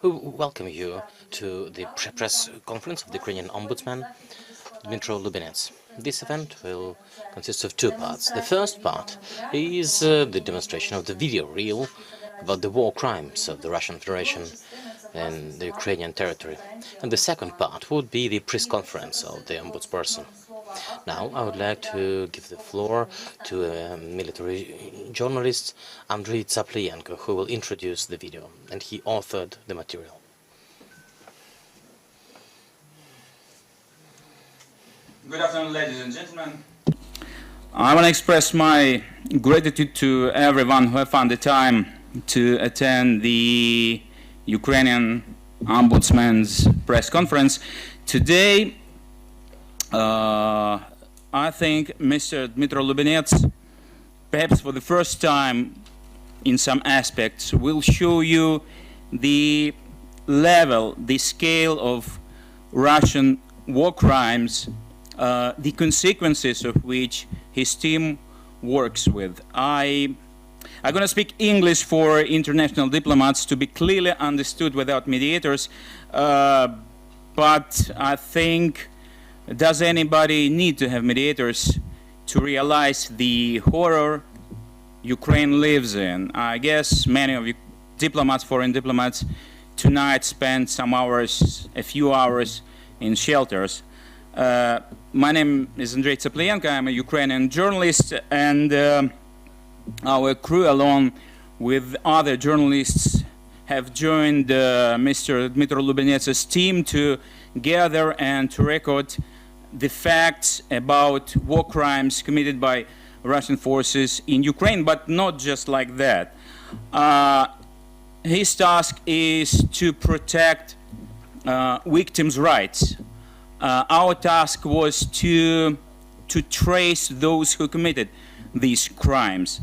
We welcome you to the press conference of the Ukrainian Ombudsman, Dmytro Lubinets. This event will consist of two parts. The first part is the demonstration of the video reel about the war crimes of the Russian Federation in the Ukrainian territory. And the second part would be the press conference of the ombudsperson. Now I would like to give the floor to a military journalist, Dmytro, who will introduce the video, and he authored the material. Good afternoon, ladies and gentlemen. I want to express my gratitude to everyone who have found the time to attend the Ukrainian Ombudsman's press conference. Today, I think Mr. Dmytro Lubinets, perhaps for the first time in some aspects, will show you the level, the scale of Russian war crimes, the consequences of which his team works with. I'm going to speak English for international diplomats to be clearly understood without mediators, but I think, does anybody need to have mediators to realize the horror Ukraine lives in? I guess many of you diplomats, foreign diplomats, tonight spent some hours, a few hours in shelters. My name is Dmytro. I'm a Ukrainian journalist, and our crew, along with other journalists, have joined Mr. Dmytro Lubinets' team to gather and to record the facts about war crimes committed by Russian forces in Ukraine, but not just like that. His task is to protect victims' rights. Our task was to trace those who committed these crimes.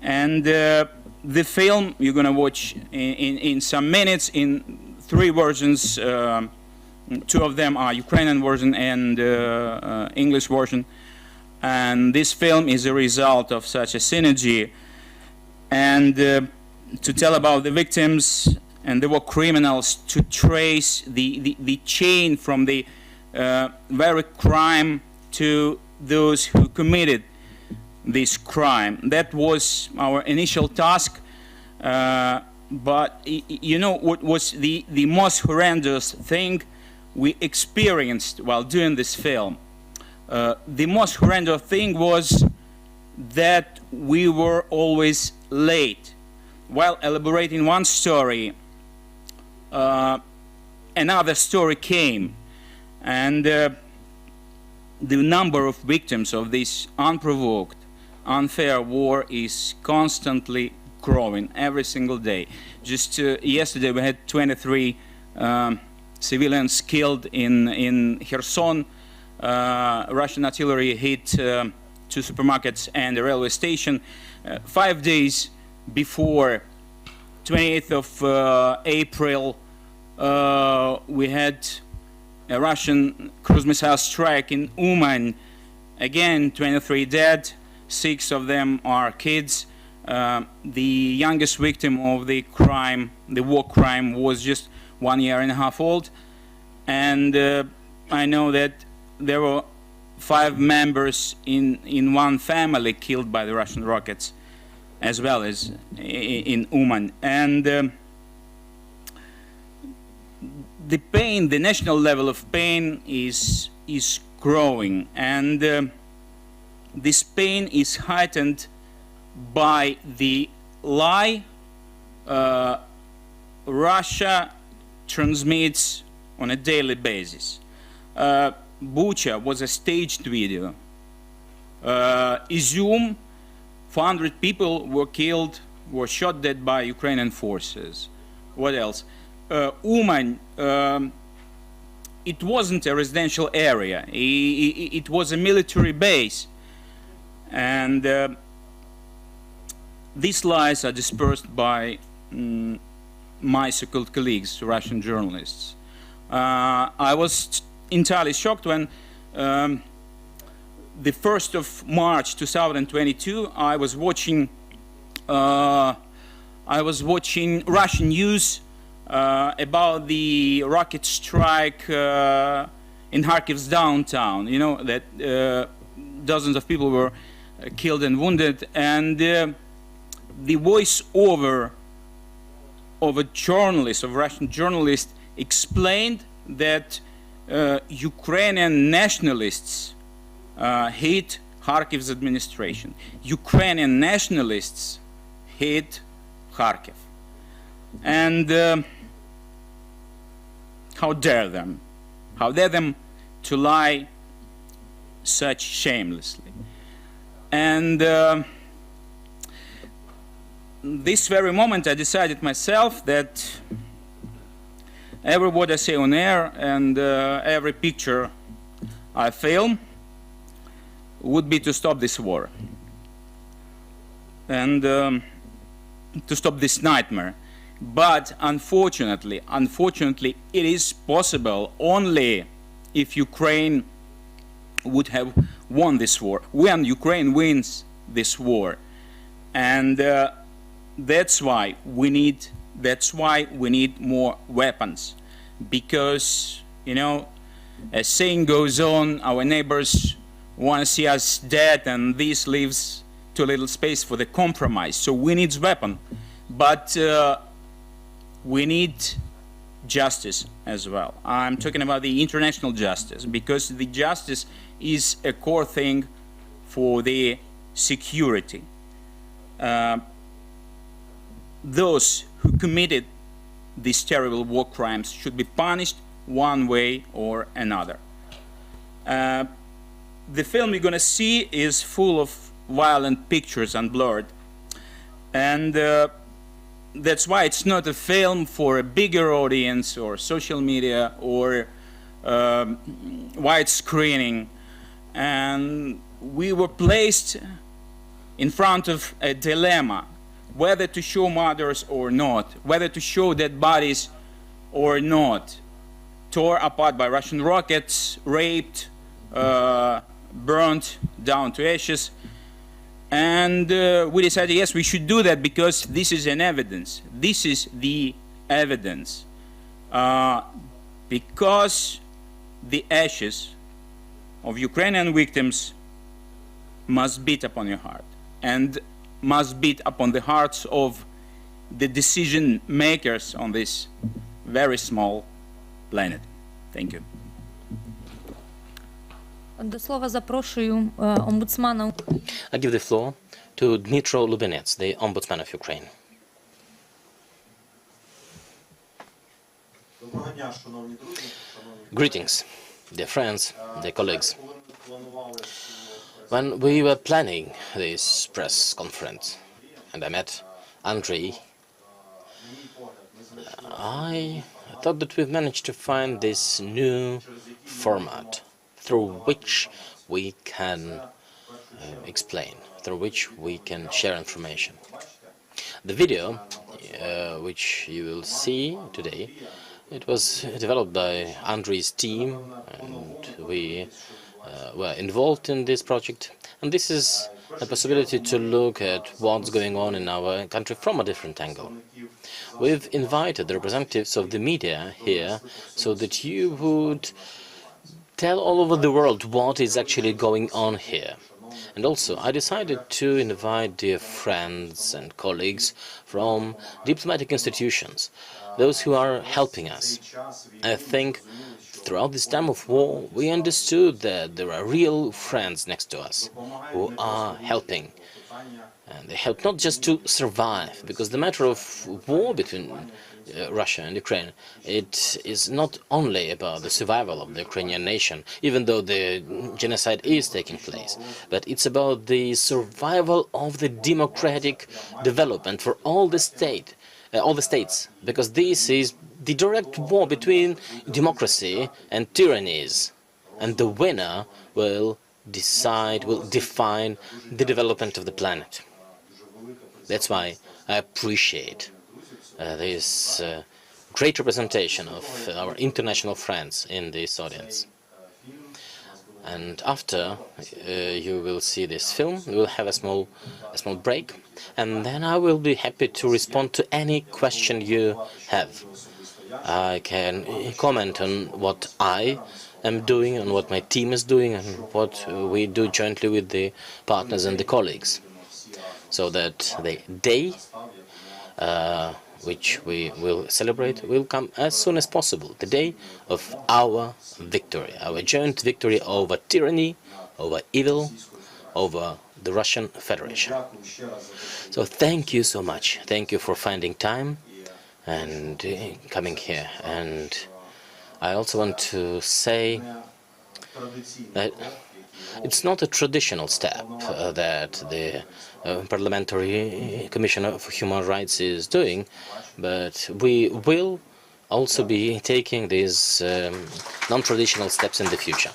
And the film you're going to watch in some minutes in three versions. Two of them are Ukrainian version and English version. And this film is a result of such a synergy. And to tell about the victims and the war criminals, to trace the chain from the very crime to those who committed this crime. That was our initial task. But you know what was the most horrendous thing we experienced while doing this film? The most horrendous thing was that we were always late. While elaborating one story, another story came, and the number of victims of this unprovoked, unfair war is constantly growing every single day. Just yesterday we had 23 civilians killed in Kherson. Russian artillery hit two supermarkets and a railway station. 5 days before 28th of April, we had a Russian cruise missile strike in Uman. Again, 23 dead, 6 of them are kids. The youngest victim of the crime, the war crime, was just 1.5 years old. And I know that there were 5 members in one family killed by the Russian rockets, as well as in Uman. And the pain, the national level of pain is growing, and this pain is heightened by the lie Russia transmits on a daily basis. Bucha was a staged video. Izium, 400 people were killed, were shot dead by Ukrainian forces. What else? Uman, it wasn't a residential area. It was a military base. And these lies are dispersed by my so-called colleagues, Russian journalists. I was entirely shocked when the 1st of March 2022, I was watching Russian news about the rocket strike in Kharkiv's downtown, you know, that dozens of people were killed and wounded, and the voice-over of a journalist, of a Russian journalist, explained that Ukrainian nationalists hate Kharkiv's administration. Ukrainian nationalists hate Kharkiv. And how dare them? How dare them to lie such shamelessly? And this very moment I decided myself that every word I say on air and every picture I film would be to stop this war and to stop this nightmare. But unfortunately, it is possible only if Ukraine would have won this war. When Ukraine wins this war, and that's why we need more weapons, because, you know, as saying goes on, our neighbors want to see us dead, and this leaves too little space for the compromise. So we need weapon, but we need justice as well. I'm talking about the international justice, because the justice is a core thing for the security. Those who committed these terrible war crimes should be punished one way or another. The film you're going to see is full of violent pictures and blurred, and that's why it's not a film for a bigger audience or social media or wide screening. And we were placed in front of a dilemma, whether to show murders or not, whether to show dead bodies or not, torn apart by Russian rockets, raped, burned down to ashes. And we decided, yes, we should do that, because this is an evidence. This is the evidence. Because the ashes of Ukrainian victims must beat upon your heart, and must beat upon the hearts of the decision makers on this very small planet. Thank you. До слова запрошую омбудсмана. I give the floor to Dmytro Lubinets, the Ombudsman of Ukraine. Greetings, dear friends, dear colleagues. When we were planning this press conference and I met Andrei, I thought that we've managed to find this new format through which we can explain, through which we can share information. The video, which you will see today, it was developed by Andrei's team, and we were involved in this project. And this is a possibility to look at what's going on in our country from a different angle. We've invited the representatives of the media here so that you would tell all over the world what is actually going on here. And also, I decided to invite dear friends and colleagues from diplomatic institutions, those who are helping us. I think throughout this time of war, we understood that there are real friends next to us who are helping. And they help not just to survive, because the matter of war between Russia and Ukraine, it is not only about the survival of the Ukrainian nation, even though the genocide is taking place, but it's about the survival of the democratic development for all the states, because this is the direct war between democracy and tyrannies, and the winner will decide, will define the development of the planet. That's why I appreciate this great representation of our international friends in this audience. And after you will see this film, we will have a small break, and then I will be happy to respond to any question you have. I can comment on what I am doing and what my team is doing and what we do jointly with the partners and the colleagues, so that the day which we will celebrate will come as soon as possible, the day of our victory, our joint victory over tyranny, over evil, over the Russian Federation. So thank you so much. Thank you for finding time and coming here. And I also want to say that it's not a traditional step that the Parliamentary Commission for Human Rights is doing, but we will also be taking these non-traditional steps in the future.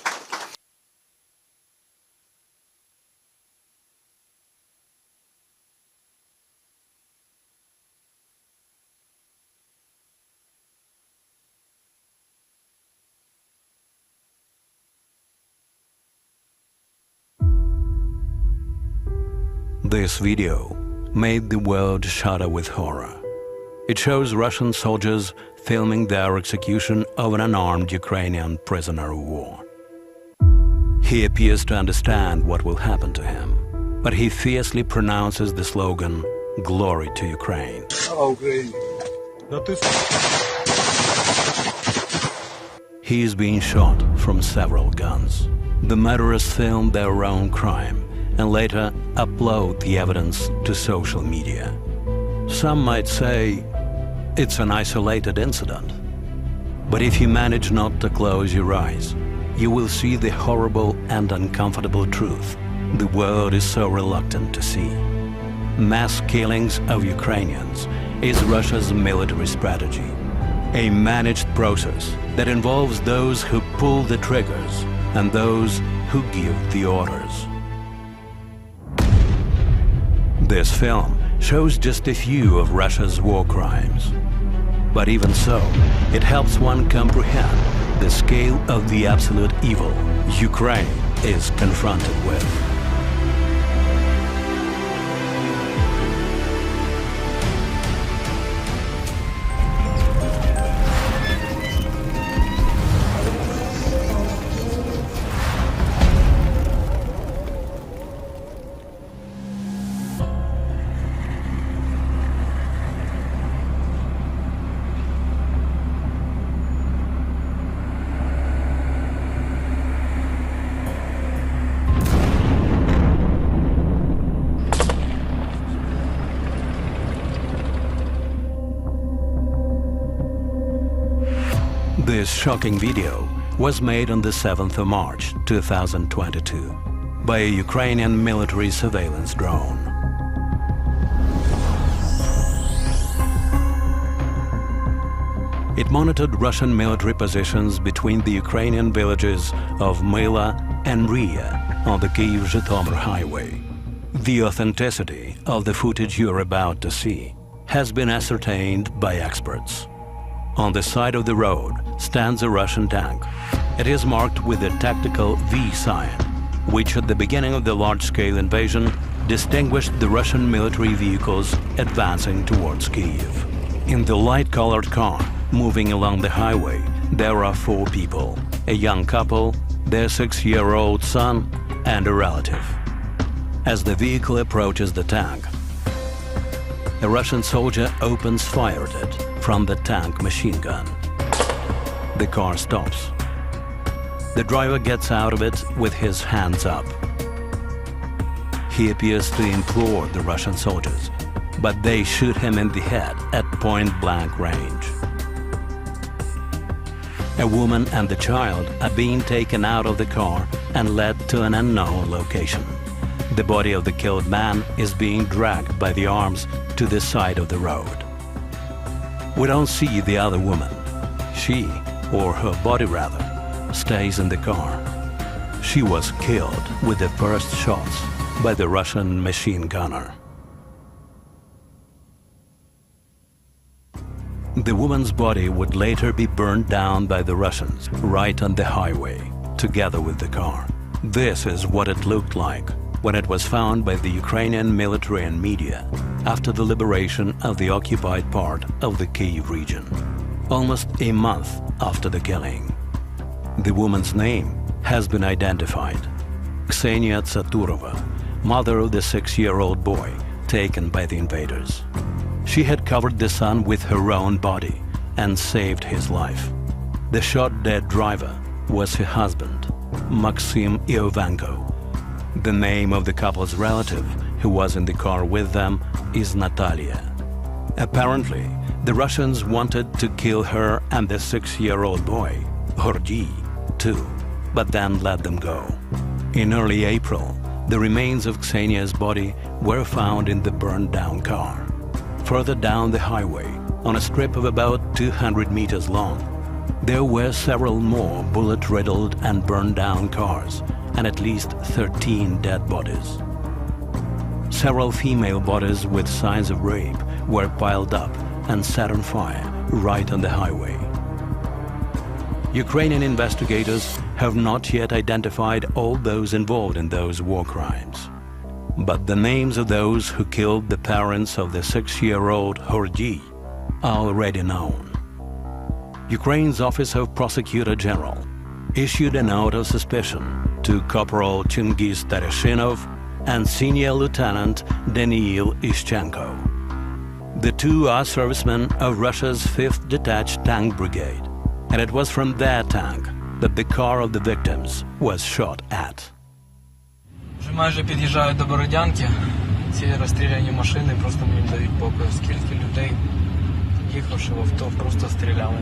This video made the world shudder with horror. It shows Russian soldiers filming their execution of an unarmed Ukrainian prisoner of war. He appears to understand what will happen to him, but he fiercely pronounces the slogan, "Glory to Ukraine." He is being shot from several guns. The murderers film their own crime and later upload the evidence to social media. Some might say it's an isolated incident. But if you manage not to close your eyes, you will see the horrible and uncomfortable truth the world is so reluctant to see. Mass killings of Ukrainians is Russia's military strategy, a managed process that involves those who pull the triggers and those who give the orders. This film shows just a few of Russia's war crimes. But even so, it helps one comprehend the scale of the absolute evil Ukraine is confronted with. This shocking video was made on the 7th of March 2022 by a Ukrainian military surveillance drone. It monitored Russian military positions between the Ukrainian villages of Mila and Ria on the Kyiv-Zhytomyr highway. The authenticity of the footage you're about to see has been ascertained by experts. On the side of the road stands a Russian tank. It is marked with the tactical V sign, which at the beginning of the large-scale invasion distinguished the Russian military vehicles advancing towards Kyiv. In the light-colored car moving along the highway, there are 4 people: a young couple, their 6-year-old son, and a relative. As the vehicle approaches the tank, a Russian soldier opens fire at it from the tank machine gun. The car stops. The driver gets out of it with his hands up. He appears to implore the Russian soldiers, but they shoot him in the head at point-blank range. A woman and the child are being taken out of the car and led to an unknown location. The body of the killed man is being dragged by the arms to the side of the road. We don't see the other woman. She, or her body rather, stays in the car. She was killed with the first shots by the Russian machine gunner. The woman's body would later be burned down by the Russians right on the highway, together with the car. This is what it looked like when it was found by the Ukrainian military and media after the liberation of the occupied part of the Kyiv region. almost a month after the killing. The woman's name has been identified: Ksenia Tsaturova, mother of the 6-year-old boy taken by the invaders. She had covered the son with her own body and saved his life. The shot-dead driver was her husband, Maxim Iovanko. The name of the couple's relative who was in the car with them is Natalia. Apparently, the Russians wanted to kill her and the 6-year-old boy, Hordy, too, but then let them go. In early April, the remains of Ksenia's body were found in the burned-down car. Further down the highway, on a strip of about 200 meters long, there were several more bullet-riddled and burned-down cars, and at least 13 dead bodies. Several female bodies with signs of rape were piled up and set on fire right on the highway. Ukrainian investigators have not yet identified all those involved in those war crimes. But the names of those who killed the parents of the 6-year-old Hordy are already known. Ukraine's Office of Prosecutor General issued a note of suspicion to Corporal Chingis Tereshinov and Senior Lieutenant Daniil Ishchenko. The two are servicemen of Russia's 5th Detached Tank Brigade, and it was from their tank that the car of the victims was shot at. Вже майже під'їжджають до Бородянки. Ці розстріляні машини просто мені не дають покою. Скільки людей, їхавши в авто, просто стріляли.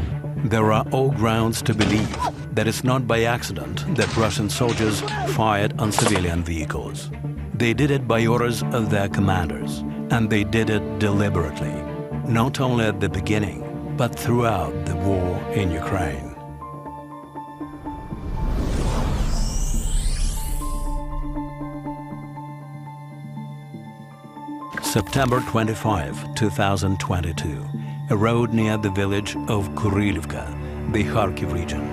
There are all grounds to believe that it's not by accident that Russian soldiers fired on civilian vehicles. They did it by orders of their commanders, and they did it deliberately, not only at the beginning, but throughout the war in Ukraine. September 25, 2022, a road near the village of Kurilivka, the Kharkiv region.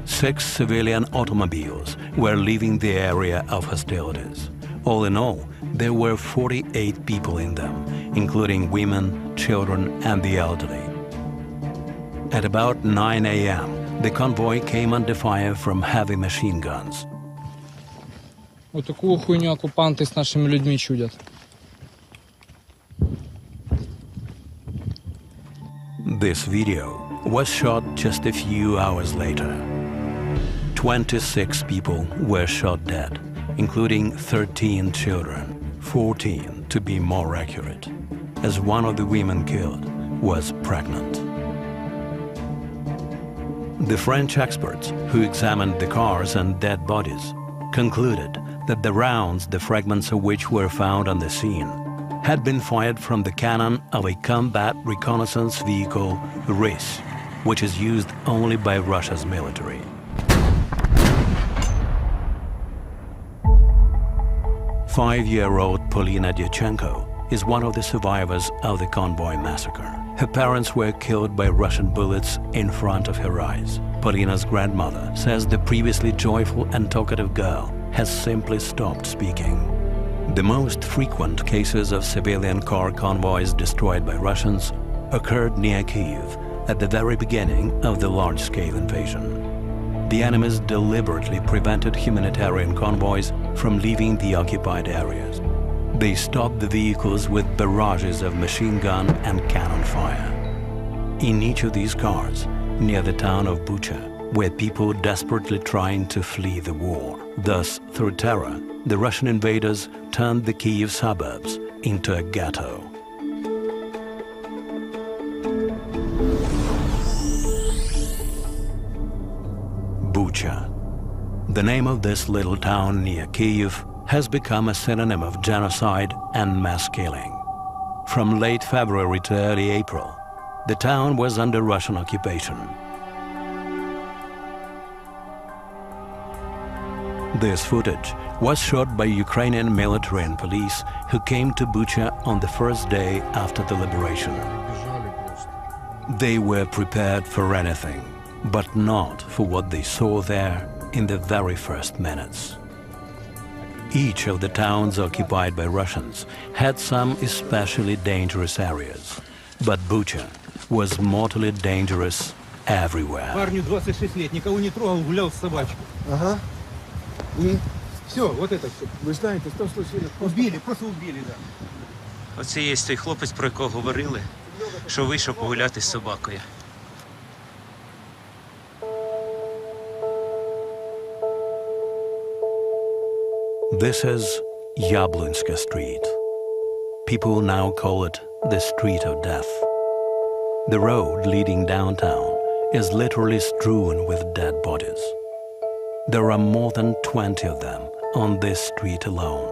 6 civilian automobiles were leaving the area of hostilities. All in all, there were 48 people in them, including women, children, and the elderly. At about 9 a.m., the convoy came under fire from heavy machine guns. Отаку хуйню окупанти з нашими людьми чудять. This video was shot just a few hours later. 26 people were shot dead, including 13 children, 14 to be more accurate, as one of the women killed was pregnant. The French experts who examined the cars and dead bodies concluded that the rounds, the fragments of which were found on the scene, had been fired from the cannon of a combat reconnaissance vehicle, RIS, which is used only by Russia's military. Five-year-old Polina Dyachenko is one of the survivors of the convoy massacre. Her parents were killed by Russian bullets in front of her eyes. Polina's grandmother says the previously joyful and talkative girl has simply stopped speaking. The most frequent cases of civilian car convoys destroyed by Russians occurred near Kyiv at the very beginning of the large-scale invasion. The enemies deliberately prevented humanitarian convoys from leaving the occupied areas. They stopped the vehicles with barrages of machine gun and cannon fire. In each of these cars, near the town of Bucha, were people desperately trying to flee the war. Thus, through terror, the Russian invaders turned the Kyiv suburbs into a ghetto. Bucha. The name of this little town near Kyiv has become a synonym of genocide and mass killing. From late February to early April, the town was under Russian occupation. This footage was shot by Ukrainian military and police who came to Bucha on the first day after the liberation. They were prepared for anything, but not for what they saw there in the very first minutes. Each of the towns occupied by Russians had some especially dangerous areas, but Bucha was mortally dangerous everywhere. Парню 26 лет, никого не трогал, гулял с собачкой. Ага. И Все, вот это все. вы знаете, что случилось? Убили, просто убили, да. Оце є той хлопець, про якого говорили, що вийшов погуляти з собакою. This is Yablunska Street. People now call it the Street of Death. The road leading downtown is literally strewn with dead bodies. There are more than 20 of them on this street alone,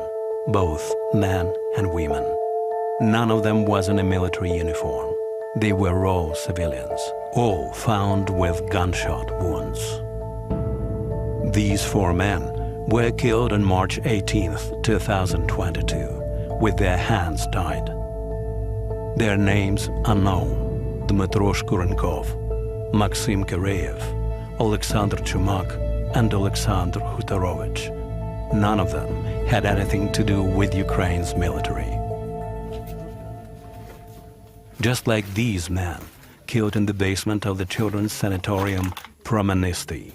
both men and women. None of them was in a military uniform. They were all civilians, all found with gunshot wounds. These 4 men were killed on March 18, 2022, with their hands tied. Their names are known: Dmytro Lubinets, Maxim Kireyev, Alexander Chumak, and Alexander Hutorovich. None of them had anything to do with Ukraine's military. Just like these men, killed in the basement of the children's sanatorium Promenisty.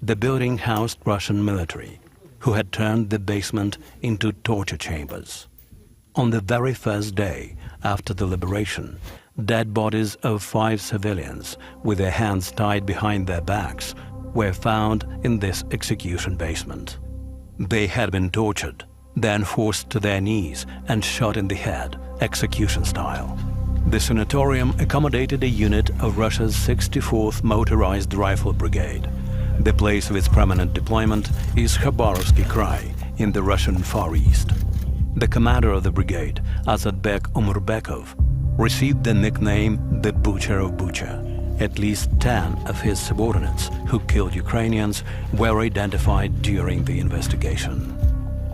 The building housed Russian military, who had turned the basement into torture chambers. On the very first day after the liberation, dead bodies of 5 civilians with their hands tied behind their backs were found in this execution basement. They had been tortured, then forced to their knees and shot in the head, execution style. The sanatorium accommodated a unit of Russia's 64th Motorized Rifle Brigade. The place of its permanent deployment is Khabarovsky Krai in the Russian Far East. The commander of the brigade, Azadbek Umurbekov, received the nickname the Butcher of Bucha. At least 10 of his subordinates who killed Ukrainians were identified during the investigation.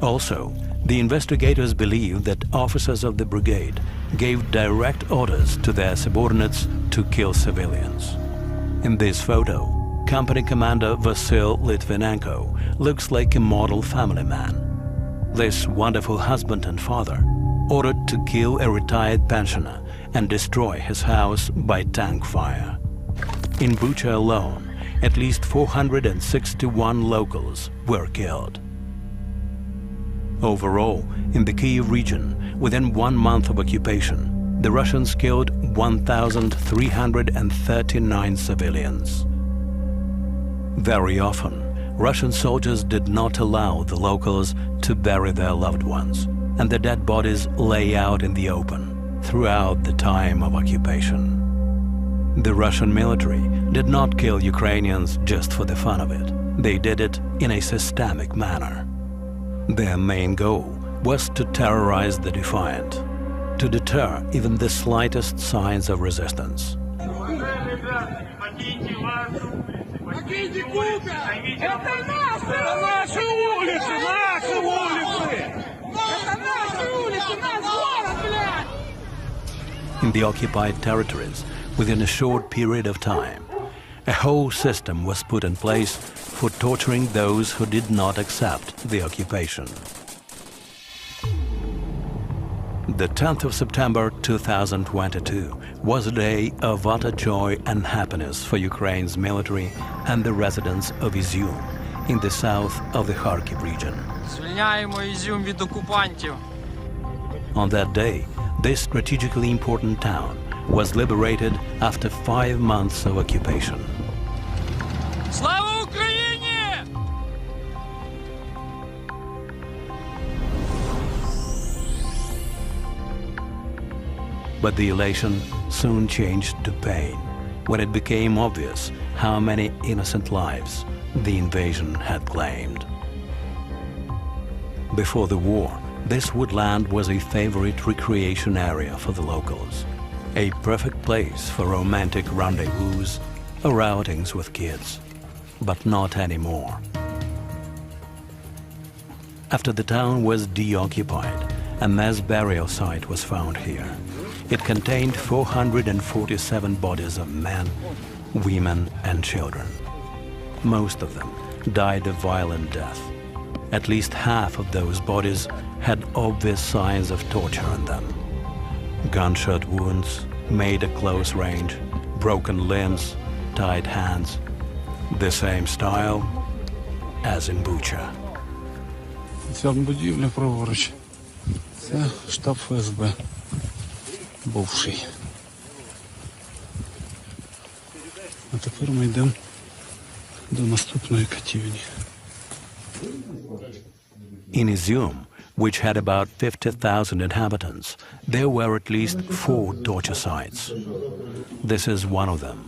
Also, the investigators believe that officers of the brigade gave direct orders to their subordinates to kill civilians. In this photo, Company Commander Vasyl Litvinenko looks like a model family man. This wonderful husband and father ordered to kill a retired pensioner and destroy his house by tank fire. In Bucha alone, at least 461 locals were killed. Overall, in the Kyiv region, within 1 month of occupation, the Russians killed 1,339 civilians. Very often, Russian soldiers did not allow the locals to bury their loved ones, and the dead bodies lay out in the open throughout the time of occupation. The Russian military did not kill Ukrainians just for the fun of it. They did it in a systemic manner. Their main goal was to terrorize the defiant, to deter even the slightest signs of resistance. In the occupied territories, within a short period of time, a whole system was put in place for torturing those who did not accept the occupation. The 10th of September 2022 was a day of utter joy and happiness for Ukraine's military and the residents of Izium in the south of the Kharkiv region. Звільняємо Ізюм від окупантів. On that day, this strategically important town was liberated after 5 months of occupation. Слава Україні! But the elation soon changed to pain when it became obvious how many innocent lives the invasion had claimed. Before the war, this woodland was a favorite recreation area for the locals, a perfect place for romantic rendezvous or outings with kids, but not anymore. After the town was deoccupied, a mass burial site was found here. It contained 447 bodies of men, women, and children. Most of them died a violent death. At least half of those bodies had obvious signs of torture on them: gunshot wounds, made at close range, broken limbs, tied hands. The same style as in Bucha. Ця будівля праворуч. Це штаб ФСБ. Бувший. А тепер ми йдемо до наступної катівні. In Izium, which had about 50,000 inhabitants, there were at least 4 torture sites. This is one of them.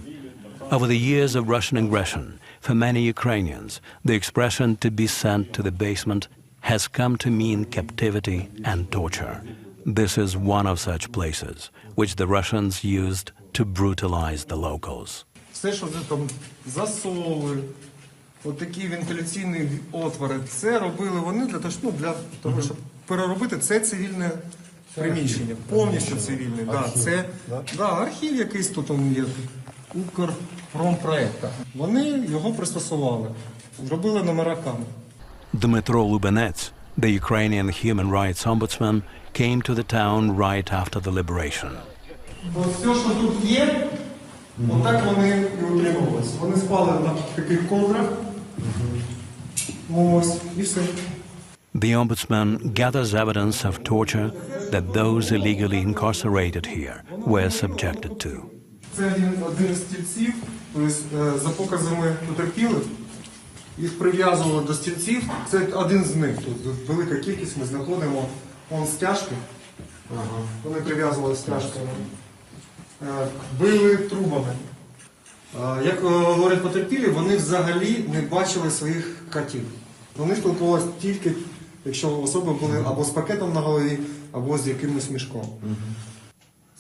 Over the years of Russian aggression, for many Ukrainians, the expression to be sent to the basement has come to mean captivity and torture. This is one of such places, which the Russians used to brutalize the locals. Все, що там засови, отакі вентиляційні отвори, це робили вони для того, щоб переробити це цивільне приміщення, повністю цивільне. Архів якийсь тут є, Укрпромпроекта. Вони його пристосували, зробили номера камер. Dmytro Lubinets, the Ukrainian human rights ombudsman, came to the town right after the liberation. Все, що тут є, отак вони і утримувалися. Вони спали на таких ковдрах. Ось, і все. The ombudsman gathers evidence of torture that those illegally incarcerated here were subjected to. Це один з стільців, за показами потерпілих, їх прив'язували до стільців. Це один з них. Тут велика кількість, ми знаходимо. Вон стяжки. Вони прив'язували стяжками. Били трубами. Як говорять потерпілі, вони взагалі не бачили своїх катів. Вони спілкувалися тільки, якщо особи були або з пакетом на голові, або з якимось мішком.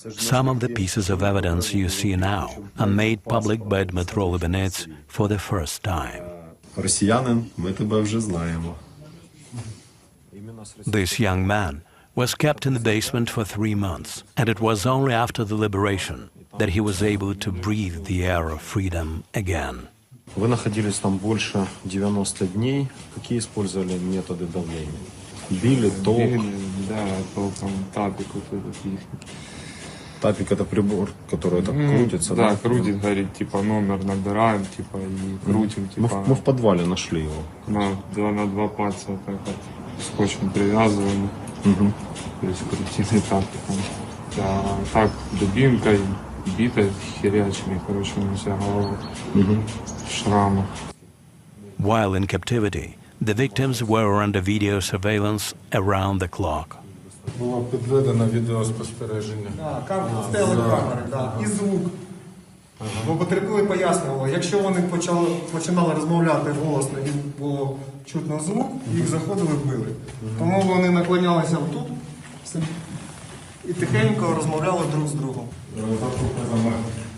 Some of the pieces of evidence you see now are made public by Dmytro Lubinets for the first time. Росіянин, ми тебе вже знаємо. This young man was kept in the basement for 3 months, and it was only after the liberation that he was able to breathe the air of freedom again. Вы находились там больше 90 дней. Какие использовали методы давления? Били, ток? Да, током, тапик вот этот есть. Тапик — это прибор, который так крутится, да? Да, крутит, говорит, типа номер набираем, типа, и крутим, типа. Мы в подвале нашли его. На 2 пальца так вот скотчем привязываем. То есть крутили тапиком. Так, дубинкой, битой, херячими, короче, на вся голова. Шрамы. While in captivity, the victims were under video surveillance around the clock. Було підведено відеоспостереження. Стояли камери, і звук. Бо потерпіли пояснювали, якщо вони починали розмовляти голосно, і було чутно звук, їх заходили, били. Тому вони наклонялися отут і тихенько розмовляли друг з другом. За показами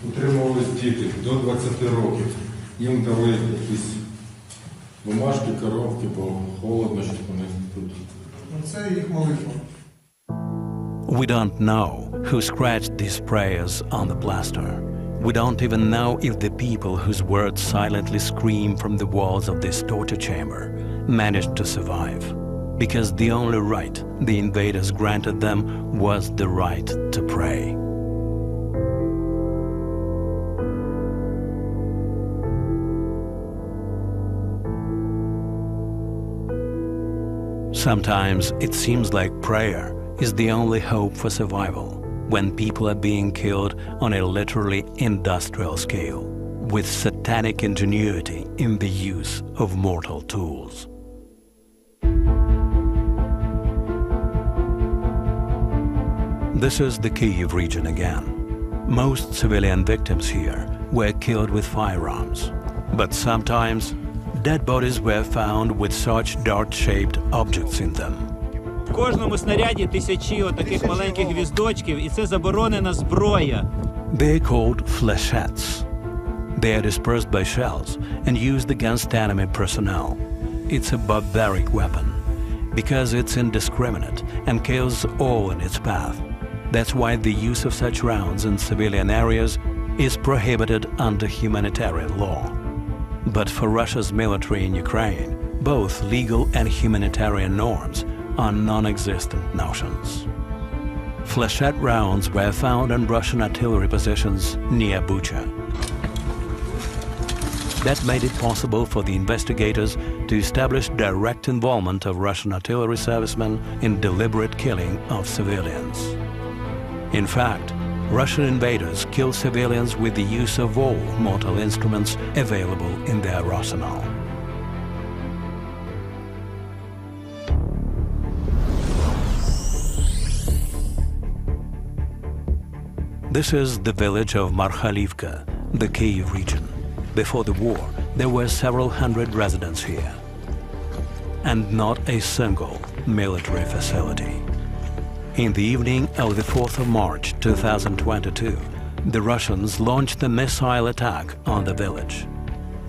утримувались діти до 20 років. Їм дали якісь бумажки, коробки, бо холодно, щоб вони тут. Це їх молитва. We don't know who scratched these prayers on the plaster. We don't even know if the people whose words silently scream from the walls of this torture chamber managed to survive. Because the only right the invaders granted them was the right to pray. Sometimes it seems like prayer is the only hope for survival when people are being killed on a literally industrial scale, with satanic ingenuity in the use of mortal tools. This is the Kyiv region again. Most civilian victims here were killed with firearms, but sometimes dead bodies were found with such dart-shaped objects in them. В кожному снаряді тисячі отаких маленьких гвіздочків, і це заборонена зброя. They're called flechettes. They are dispersed by shells and used against enemy personnel. It's a barbaric weapon because it's indiscriminate and kills all in its path. That's why the use of such rounds in civilian areas is prohibited under humanitarian law. But for Russia's military in Ukraine, both legal and humanitarian norms are non-existent notions. Flechette rounds were found on Russian artillery positions near Bucha. That made it possible for the investigators to establish direct involvement of Russian artillery servicemen in deliberate killing of civilians. In fact, Russian invaders killed civilians with the use of all mortal instruments available in their arsenal. This is the village of Marhalivka, the Kyiv region. Before the war, there were several hundred residents here, and not a single military facility. In the evening of the 4th of March 2022, the Russians launched a missile attack on the village.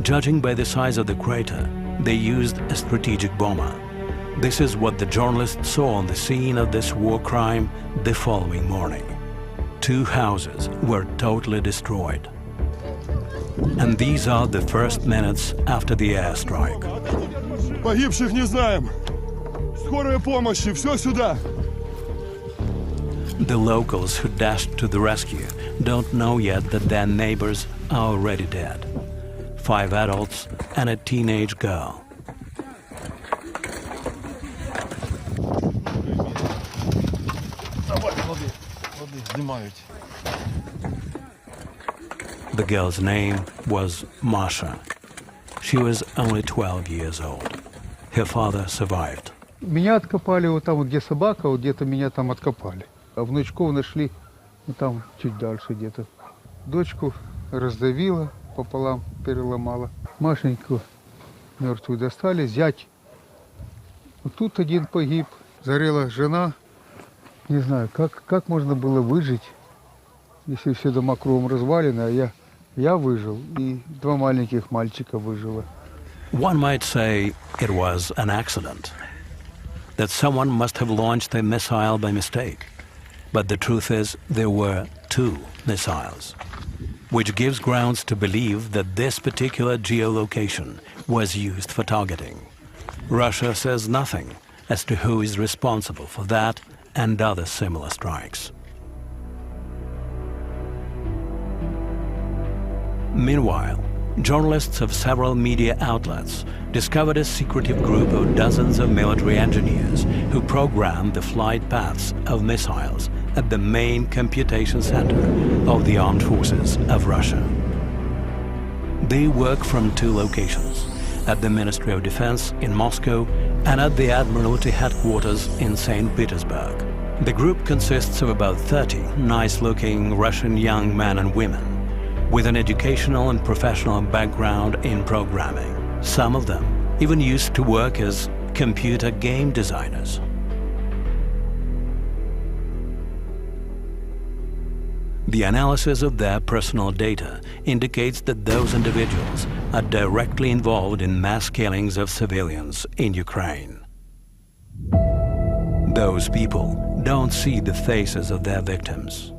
Judging by the size of the crater, they used a strategic bomber. This is what the journalists saw on the scene of this war crime the following morning. 2 houses were totally destroyed. And these are the first minutes after the airstrike. Погибших не знаем. Скорая помощь, все сюда. The locals who dashed to the rescue don't know yet that their neighbors are already dead. 5 adults and a teenage girl. The girl's name was Masha. She was only 12 years old. Her father survived. Меня откопали вот там, вот где собака, вот где-то меня там откопали. А внучков нашли вот там чуть дальше где-то. Дочку раздавила, пополам переломала. Машеньку мертвую достали, зять. Вот тут один погиб, зарела жена. Не знаю, как можно было выжить, если все дома кругом развалины, а я выжил, и 2 маленьких мальчика выжило. One might say it was an accident, that someone must have launched a missile by mistake. But the truth is there were 2 missiles, which gives grounds to believe that this particular geolocation was used for targeting. Russia says nothing as to who is responsible for that and other similar strikes. Meanwhile, journalists of several media outlets discovered a secretive group of dozens of military engineers who programmed the flight paths of missiles at the main computation center of the armed forces of Russia. They work from 2 locations, at the Ministry of Defense in Moscow and at the Admiralty headquarters in St. Petersburg. The group consists of about 30 nice-looking Russian young men and women with an educational and professional background in programming. Some of them even used to work as computer game designers. The analysis of their personal data indicates that those individuals are directly involved in mass killings of civilians in Ukraine. Those people don't see the faces of their victims,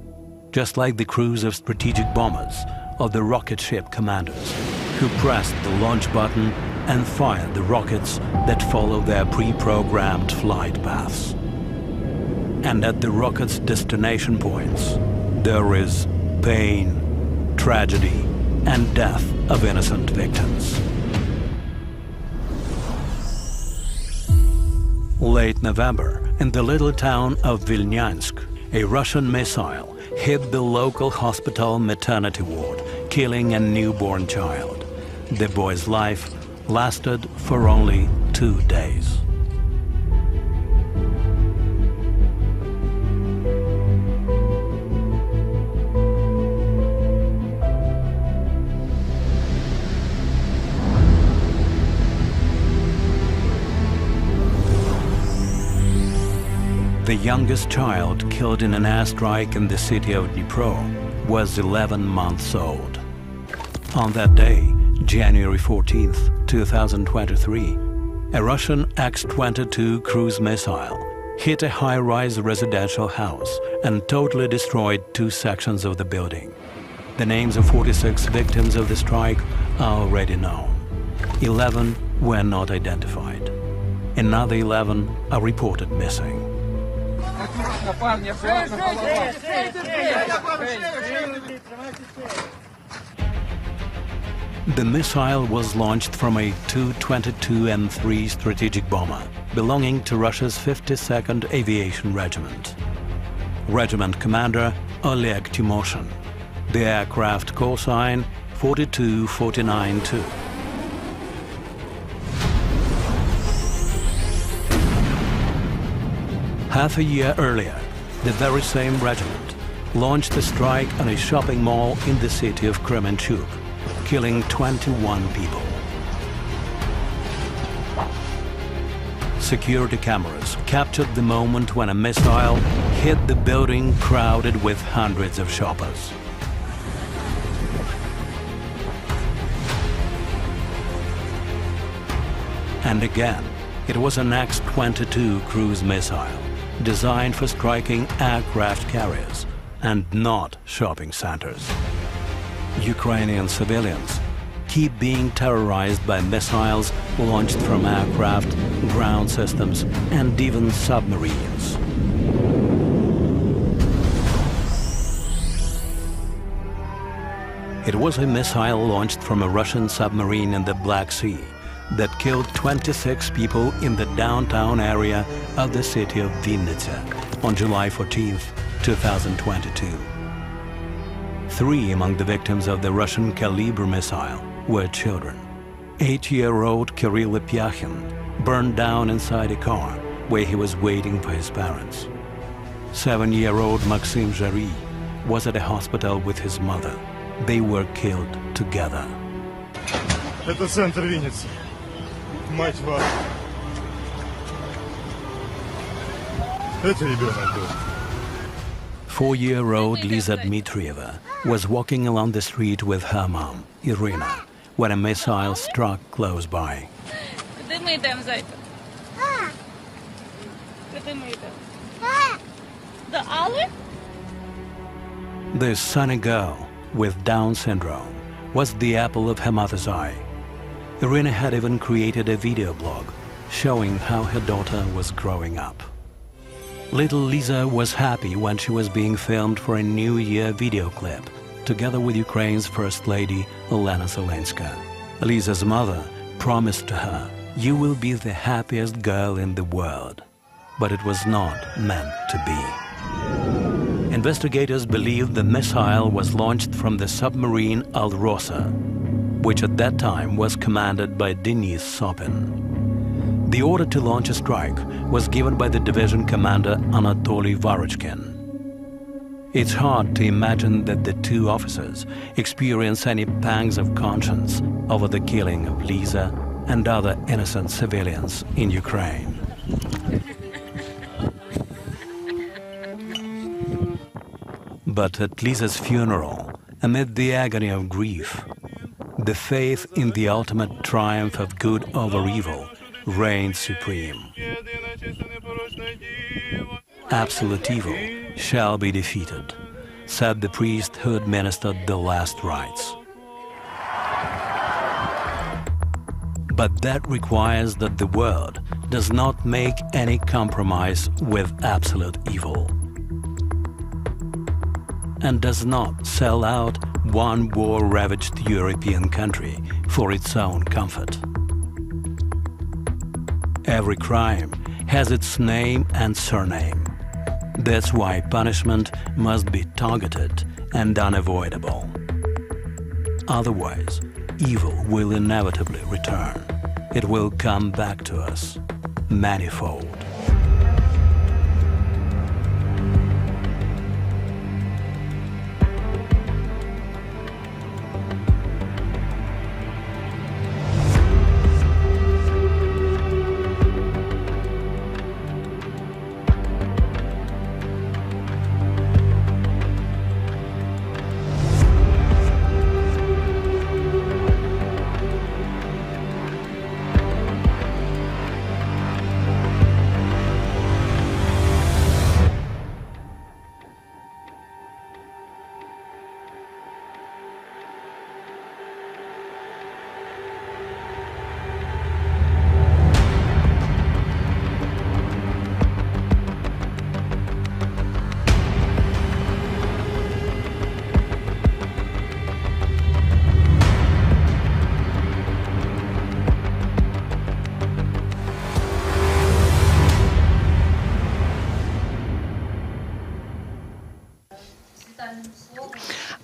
just like the crews of strategic bombers or the rocket ship commanders who pressed the launch button and fired the rockets that follow their pre-programmed flight paths. And at the rockets' destination points, there is pain, tragedy, and death of innocent victims. Late November, in the little town of Vilnyansk, a Russian missile hit the local hospital maternity ward, killing a newborn child. The boy's life lasted for only 2 days. The youngest child killed in an airstrike in the city of Dnipro was 11 months old. On that day, January 14th, 2023, a Russian X-22 cruise missile hit a high-rise residential house and totally destroyed 2 sections of the building. The names of 46 victims of the strike are already known. 11 were not identified. Another 11 are reported missing. The missile was launched from a Tu-22M3 strategic bomber belonging to Russia's 52nd Aviation Regiment. Regiment Commander Oleg Timoshin. The aircraft call sign 42492. Half a year earlier, the very same regiment launched a strike on a shopping mall in the city of Kremenchuk, killing 21 people. Security cameras captured the moment when a missile hit the building crowded with hundreds of shoppers. And again, it was an X-22 cruise missile designed for striking aircraft carriers and not shopping centers. Ukrainian civilians keep being terrorized by missiles launched from aircraft, ground systems, and even submarines. It was a missile launched from a Russian submarine in the Black Sea that killed 26 people in the downtown area of the city of Dmytro on July 14, 2022. 3 among the victims of the Russian Kalibr missile were children. 8-year-old Kirill Lepyakhin burned down inside a car where he was waiting for his parents. 7-year-old Maxim Zhary was at a hospital with his mother. They were killed together. Это центр Винницы. Мать вашу. Это ребенок был. 4-year-old Liza Dmitrieva was walking along the street with her mom, Irina, when a missile struck close by. Куди ми йдемо, зайка? Куди ми йдемо? До Алли? This sunny girl with Down syndrome was the apple of her mother's eye. Irina had even created a video blog showing how her daughter was growing up. Little Lisa was happy when she was being filmed for a New Year video clip, together with Ukraine's First Lady, Olena Zelenska. Lisa's mother promised to her, "You will be the happiest girl in the world." But it was not meant to be. Investigators believe the missile was launched from the submarine Alrosa, which at that time was commanded by Denis Sopin. The order to launch a strike was given by the division commander Anatoly Varochkin. It's hard to imagine that the 2 officers experience any pangs of conscience over the killing of Lisa and other innocent civilians in Ukraine. But at Lisa's funeral, amid the agony of grief, the faith in the ultimate triumph of good over evil reigned supreme. Absolute evil shall be defeated, said the priest who administered the last rites. But that requires that the world does not make any compromise with absolute evil, and does not sell out one war-ravaged European country for its own comfort. Every crime has its name and surname. That's why punishment must be targeted and unavoidable. Otherwise, evil will inevitably return. It will come back to us, manifold.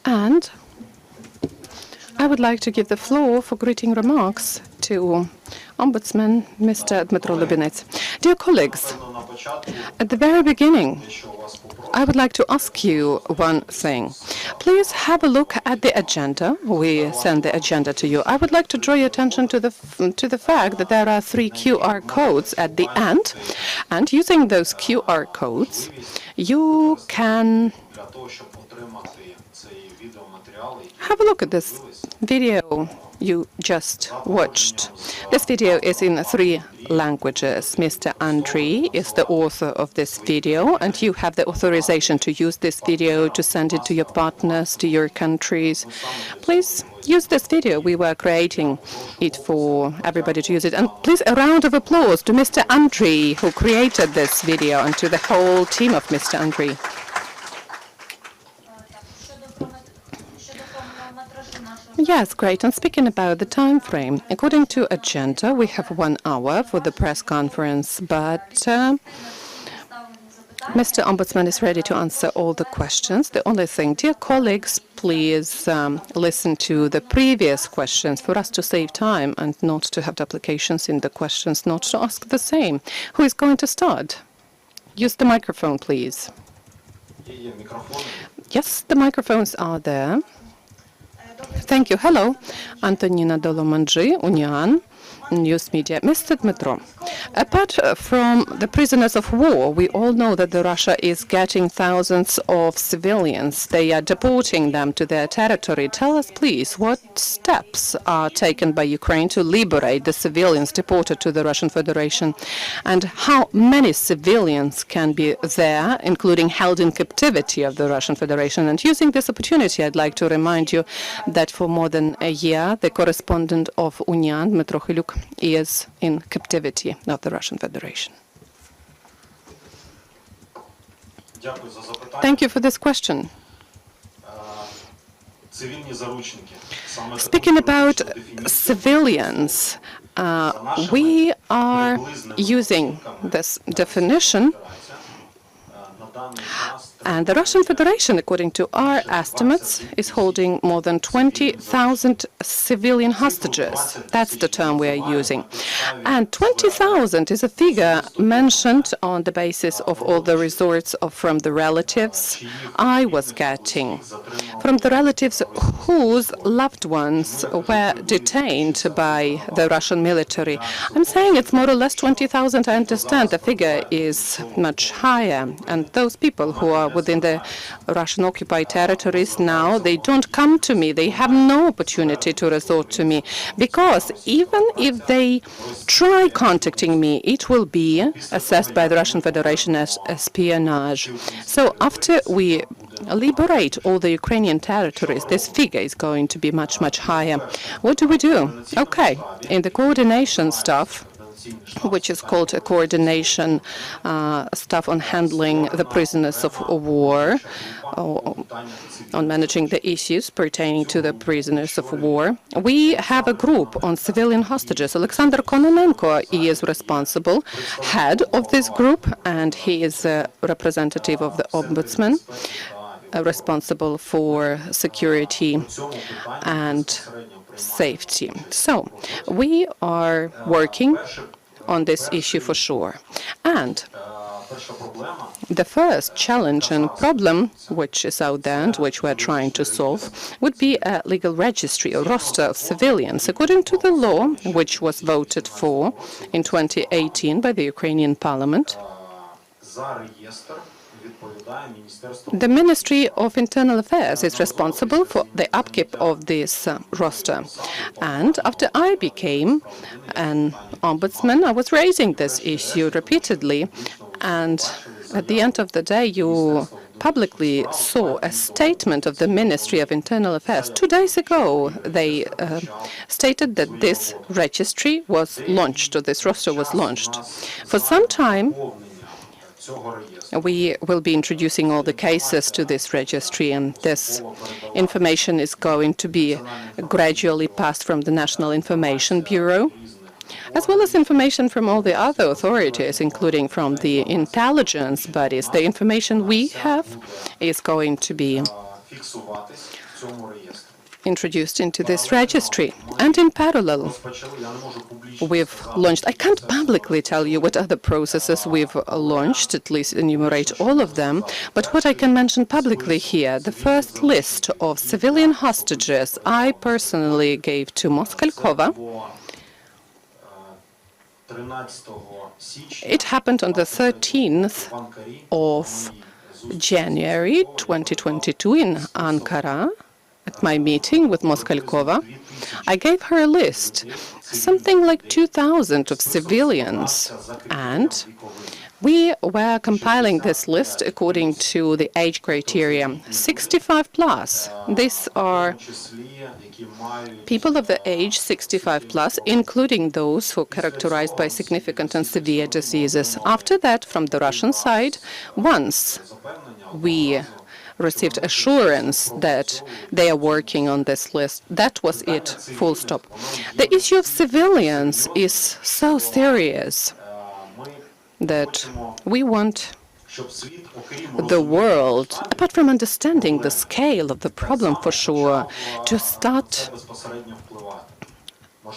And I would like to give the floor for greeting remarks to Ombudsman Mr. Dmytro Lubinets. Dear colleagues, at the very beginning, I would like to ask you one thing. Please have a look at the agenda. We send the agenda to you. I would like to draw your attention to the fact that there are 3 QR codes at the end, and using those QR codes, you can have a look at this video you just watched. This video is in 3 languages. Mr. Andriy is the author of this video, and you have the authorization to use this video, to send it to your partners, to your countries. Please use this video. We were creating it for everybody to use it. And please, a round of applause to Mr. Andriy, who created this video, and to the whole team of Mr. Andriy. Yes, great. And speaking about the time frame, according to agenda, we have 1 hour for the press conference, but Mr. Ombudsman is ready to answer all the questions. The only thing, dear colleagues, please listen to the previous questions for us to save time and not to have duplications in the questions, not to ask the same. Who is going to start? Use the microphone, please. Yes, the microphones are there. Thank you. Hello. Antonina Dolomanji, Union News Media. Mr. Dmytro, apart from the prisoners of war, we all know that Russia is getting thousands of civilians. They are deporting them to their territory. Tell us, please, what steps are taken by Ukraine to liberate the civilians deported to the Russian Federation, and how many civilians can be there, including held in captivity of the Russian Federation? And using this opportunity, I'd like to remind you that for more than a year, the correspondent of Union, Dmytro Lubinets, is in captivity of the Russian Federation. Thank you for this question. Speaking about civilians, we are using this definition, and the Russian Federation, according to our estimates, is holding more than 20,000 civilian hostages. That's the term we are using. And 20,000 is a figure mentioned on the basis of all the resorts from the relatives I was getting, from the relatives whose loved ones were detained by the Russian military. I'm saying it's more or less 20,000. I understand the figure is much higher, and those people who are within the Russian-occupied territories now, they don't come to me. They have no opportunity to resort to me, because even if they try contacting me, it will be assessed by the Russian Federation as espionage. So after we liberate all the Ukrainian territories, this figure is going to be much, much higher. What do we do? Okay, in the coordination stuff, which is called a coordination staff on handling the prisoners of war, on managing the issues pertaining to the prisoners of war. We have a group on civilian hostages. Alexander Kononenko is responsible, head of this group, and he is a representative of the Ombudsman, responsible for security and safety. So we are working on this issue for sure. And the first challenge and problem which is out there and which we're trying to solve would be a legal registry, a roster of civilians. According to the law, which was voted for in 2018 by the Ukrainian parliament, the Ministry of Internal Affairs is responsible for the upkeep of this roster. And after I became an ombudsman, I was raising this issue repeatedly. And at the end of the day, you publicly saw a statement of the Ministry of Internal Affairs. 2 days ago, they stated that this registry was launched, or this roster was launched. For some time, we will be introducing all the cases to this registry, and this information is going to be gradually passed from the National Information Bureau, as well as information from all the other authorities, including from the intelligence bodies. The information we have is going to be introduced into this registry. And in parallel, we've launched, I can't publicly tell you what other processes we've launched, at least enumerate all of them, but what I can mention publicly here, the first list of civilian hostages I personally gave to Moskhalkova. It happened on the 13th of January 2022 in Ankara. At my meeting with Moskhalkova, I gave her a list, something like 2,000 of civilians, and we were compiling this list according to the age criteria 65 plus. These are people of the age 65 plus, including those who are characterized by significant and severe diseases. After that, from the Russian side, once we received assurance that they are working on this list. That was it, full stop. The issue of civilians is so serious that we want the world, apart from understanding the scale of the problem for sure, to start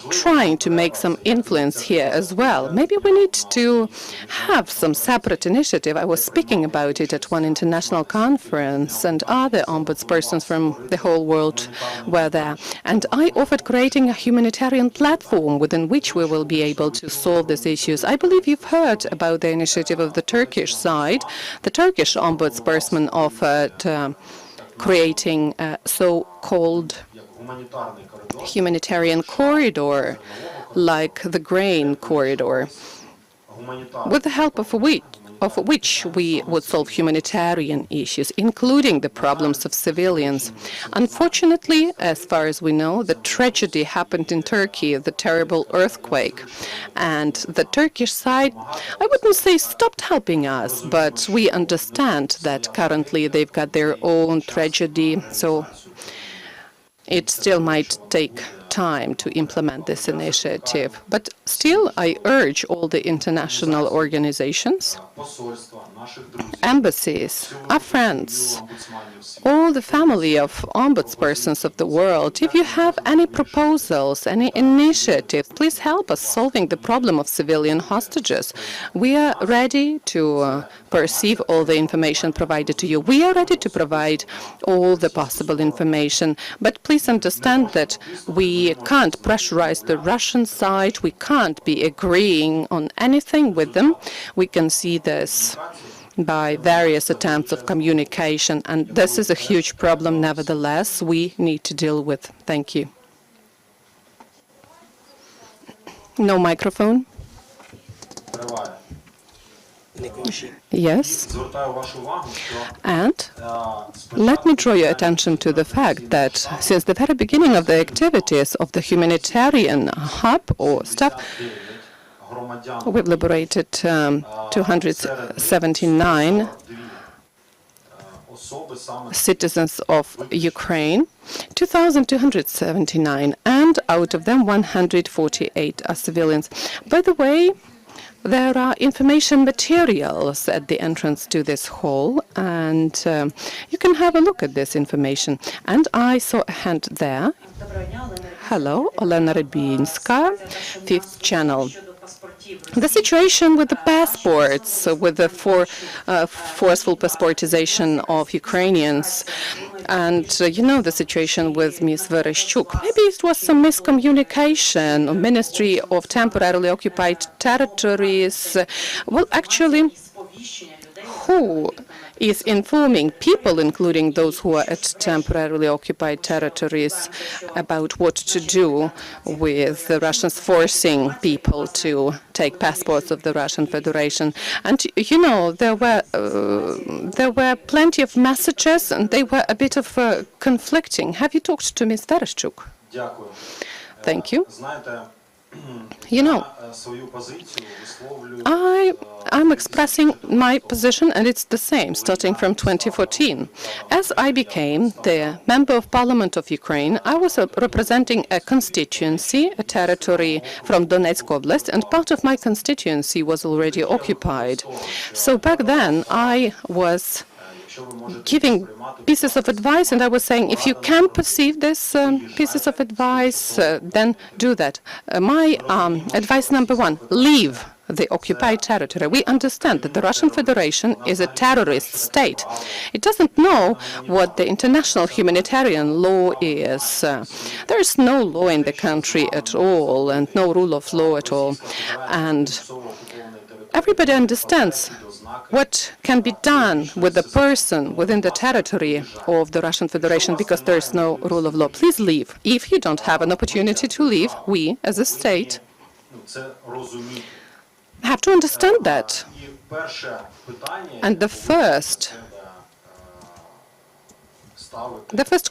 trying to make some influence here as well. Maybe we need to have some separate initiative. I was speaking about it at one international conference, and other ombudspersons from the whole world were there. And I offered creating a humanitarian platform within which we will be able to solve these issues. I believe you've heard about the initiative of the Turkish side. The Turkish ombudsperson offered creating a so-called humanitarian corridor, like the grain corridor, with the help of which we would solve humanitarian issues, including the problems of civilians. Unfortunately, as far as we know, the tragedy happened in Turkey, the terrible earthquake. And the Turkish side, I wouldn't say stopped helping us, but we understand that currently they've got their own tragedy, so it still might take time to implement this initiative. But still, I urge all the international organizations, embassies, our friends, all the family of ombudspersons of the world, if you have any proposals, any initiatives, please help us solving the problem of civilian hostages. We are ready to perceive all the information provided to you. We are ready to provide all the possible information, but please understand that we can't pressurize the Russian side. We can't be agreeing on anything with them. We can see this by various attempts of communication, and this is a huge problem nevertheless we need to deal with. Thank you. No microphone. Yes. And let me draw your attention to the fact that since the very beginning of the activities of the humanitarian hub or staff, we've liberated 279 citizens of Ukraine, 2,279, and out of them 148 are civilians. By the way, there are information materials at the entrance to this hall, and you can have a look at this information. And I saw a hand there. Hello, Olena Rybinska, 5th channel. The situation with the passports, with the forceful passportization of Ukrainians, and you know the situation with Ms. Vereshchuk. Maybe it was some miscommunication. Ministry of Temporarily Occupied Territories. Well, actually, who is informing people, including those who are at temporarily occupied territories, about what to do with the Russians forcing people to take passports of the Russian Federation? And you know, there were plenty of messages, and they were a bit of conflicting. Have you talked to Ms. Vereshchuk? Thank you. You know, I'm expressing my position, and it's the same, starting from 2014. As I became the Member of Parliament of Ukraine, I was representing a constituency, a territory from Donetsk Oblast, and part of my constituency was already occupied. So back then, I was giving pieces of advice, and I was saying, if you can perceive this pieces of advice, then do that. My advice number one, leave the occupied territory. We understand that the Russian Federation is a terrorist state. It doesn't know what the international humanitarian law is. There is no law in the country at all, and no rule of law at all. And everybody understands what can be done with a person within the territory of the Russian Federation because there is no rule of law. Please leave. If you don't have an opportunity to leave, we, as a state, have to understand that. And the first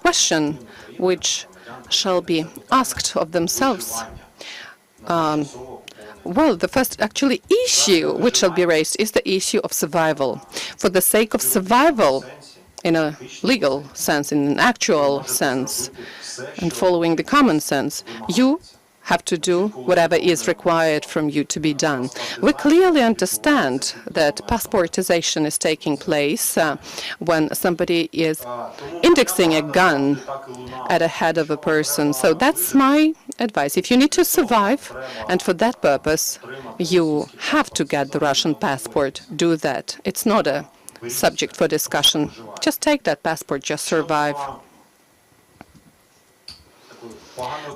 question which shall be asked of themselves, well, the first actually issue which shall be raised is the issue of survival. For the sake of survival, in a legal sense, in an actual sense, and following the common sense, you have to do whatever is required from you to be done. We clearly understand that passportization is taking place when somebody is indexing a gun at the head of a person. So that's my advice. If you need to survive, and for that purpose, you have to get the Russian passport, do that. It's not a subject for discussion. Just take that passport, just survive.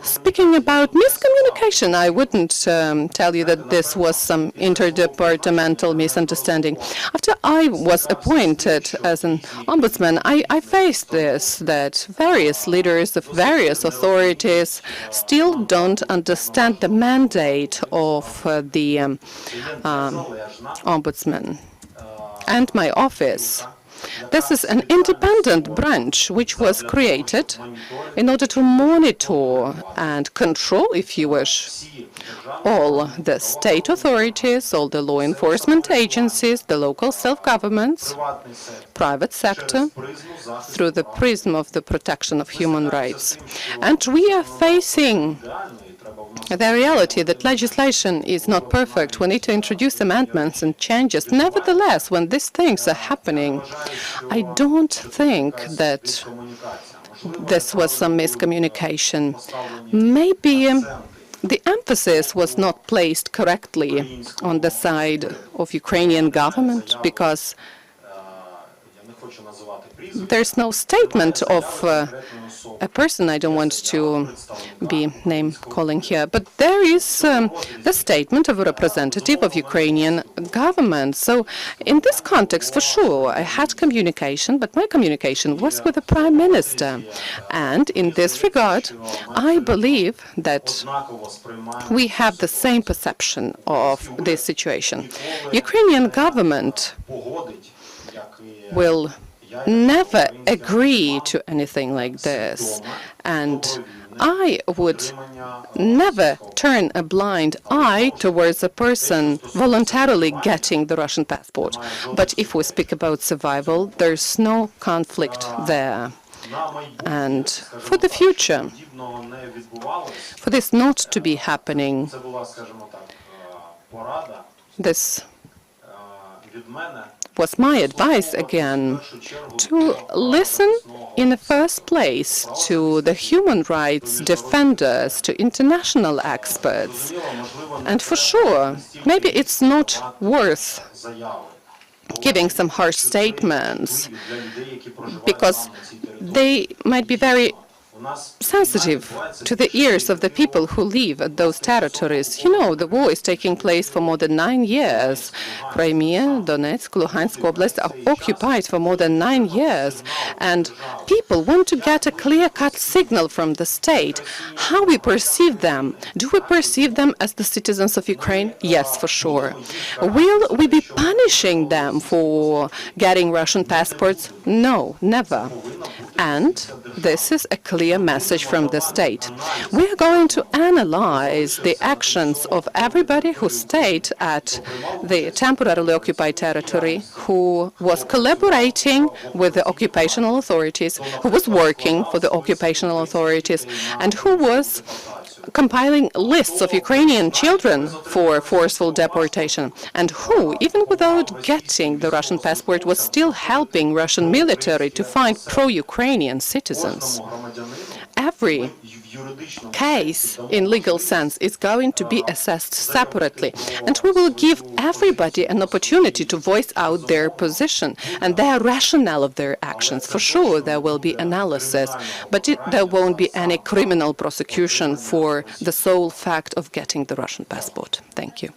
Speaking about miscommunication, I wouldn't tell you that this was some interdepartmental misunderstanding. After I was appointed as an ombudsman, I faced this, that various leaders of various authorities still don't understand the mandate of the ombudsman and my office. This is an independent branch which was created in order to monitor and control, if you wish, all the state authorities, all the law enforcement agencies, the local self-governments, private sector, through the prism of the protection of human rights. And we are facing the reality that legislation is not perfect. We need to introduce amendments and changes. Nevertheless, when these things are happening, I don't think that this was some miscommunication. Maybe the emphasis was not placed correctly on the side of Ukrainian government because there's no statement of a person. I don't want to be name-calling here, but there is the statement of a representative of Ukrainian government. So in this context, for sure, I had communication, but my communication was with the Prime Minister. And in this regard, I believe that we have the same perception of this situation. Ukrainian government will never agree to anything like this, and I would never turn a blind eye towards a person voluntarily getting the Russian passport. But if we speak about survival, there's no conflict there. And for the future, for this not to be happening, this was my advice again, to listen in the first place to the human rights defenders, to international experts. And for sure, maybe it's not worth giving some harsh statements, because they might be very sensitive to the ears of the people who live at those territories. You know, the war is taking place for more than 9 years. Crimea, Donetsk, Luhansk Oblast are occupied for more than 9 years. And people want to get a clear-cut signal from the state how we perceive them. Do we perceive them as the citizens of Ukraine? Yes, for sure. Will we be punishing them for getting Russian passports? No, never. And this is a clear message from the state. We are going to analyze the actions of everybody who stayed at the temporarily occupied territory, who was collaborating with the occupational authorities, who was working for the occupational authorities, and who was compiling lists of Ukrainian children for forceful deportation, and who, even without getting the Russian passport, was still helping Russian military to find pro-Ukrainian citizens. Every case in legal sense is going to be assessed separately, and we will give everybody an opportunity to voice out their position and their rationale of their actions. For sure there will be analysis, but there won't be any criminal prosecution for the sole fact of getting the Russian passport. Thank you.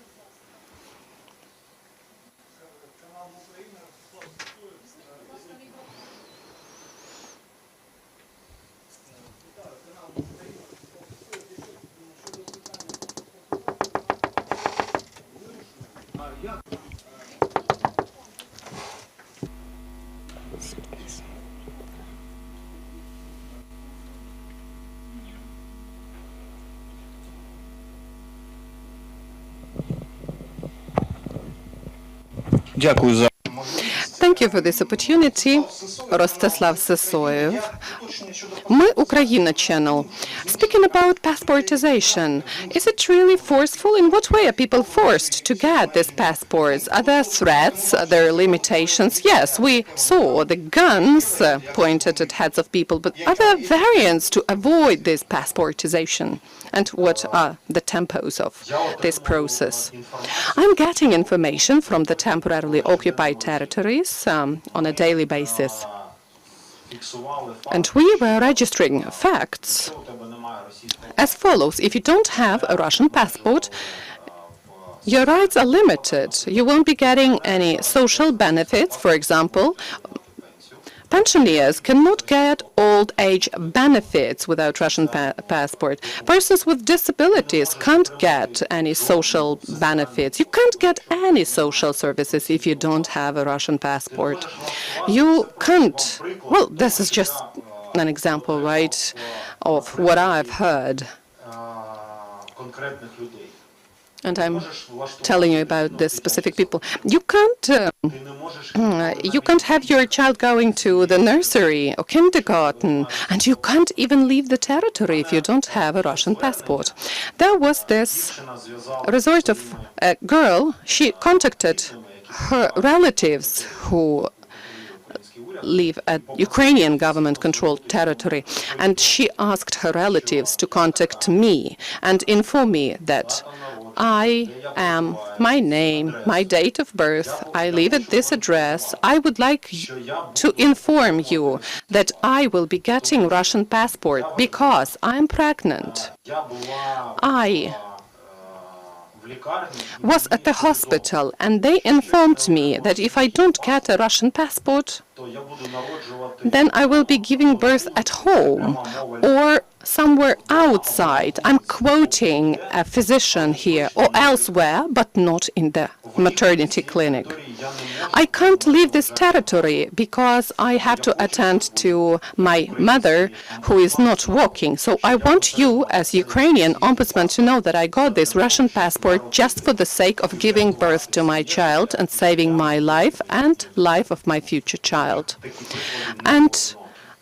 Thank you for this opportunity. Rostislav Sisoyev. Мы Ukraine channel. Speaking about passportization, is it really forceful? In what way are people forced to get these passports? Are there threats? Are there limitations? Yes, we saw the guns pointed at heads of people, but are there variants to avoid this passportization? And what are the tempos of this process? I'm getting information from the temporarily occupied territories on a daily basis. And we were registering facts as follows. If you don't have a Russian passport, your rights are limited. You won't be getting any social benefits. For example, pensioners cannot get old age benefits without Russian passport. Persons with disabilities can't get any social benefits. You can't get any social services if you don't have a Russian passport. You can't. Well, this is just an example, right, of what I've heard. And I'm telling you about the specific people. You can't have your child going to the nursery or kindergarten, and you can't even leave the territory if you don't have a Russian passport. There was this resort of a girl. She contacted her relatives who live at Ukrainian government-controlled territory, and she asked her relatives to contact me and inform me that I am, my name, my date of birth, I live at this address. I would like to inform you that I will be getting Russian passport because I'm pregnant. I was at the hospital, and they informed me that if I don't get a Russian passport, then I will be giving birth at home or somewhere outside. I'm quoting a physician here, or elsewhere, but not in the maternity clinic. I can't leave this territory because I have to attend to my mother who is not walking. So I want you, as Ukrainian Ombudsman, to know that I got this Russian passport just for the sake of giving birth to my child and saving my life and life of my future child. And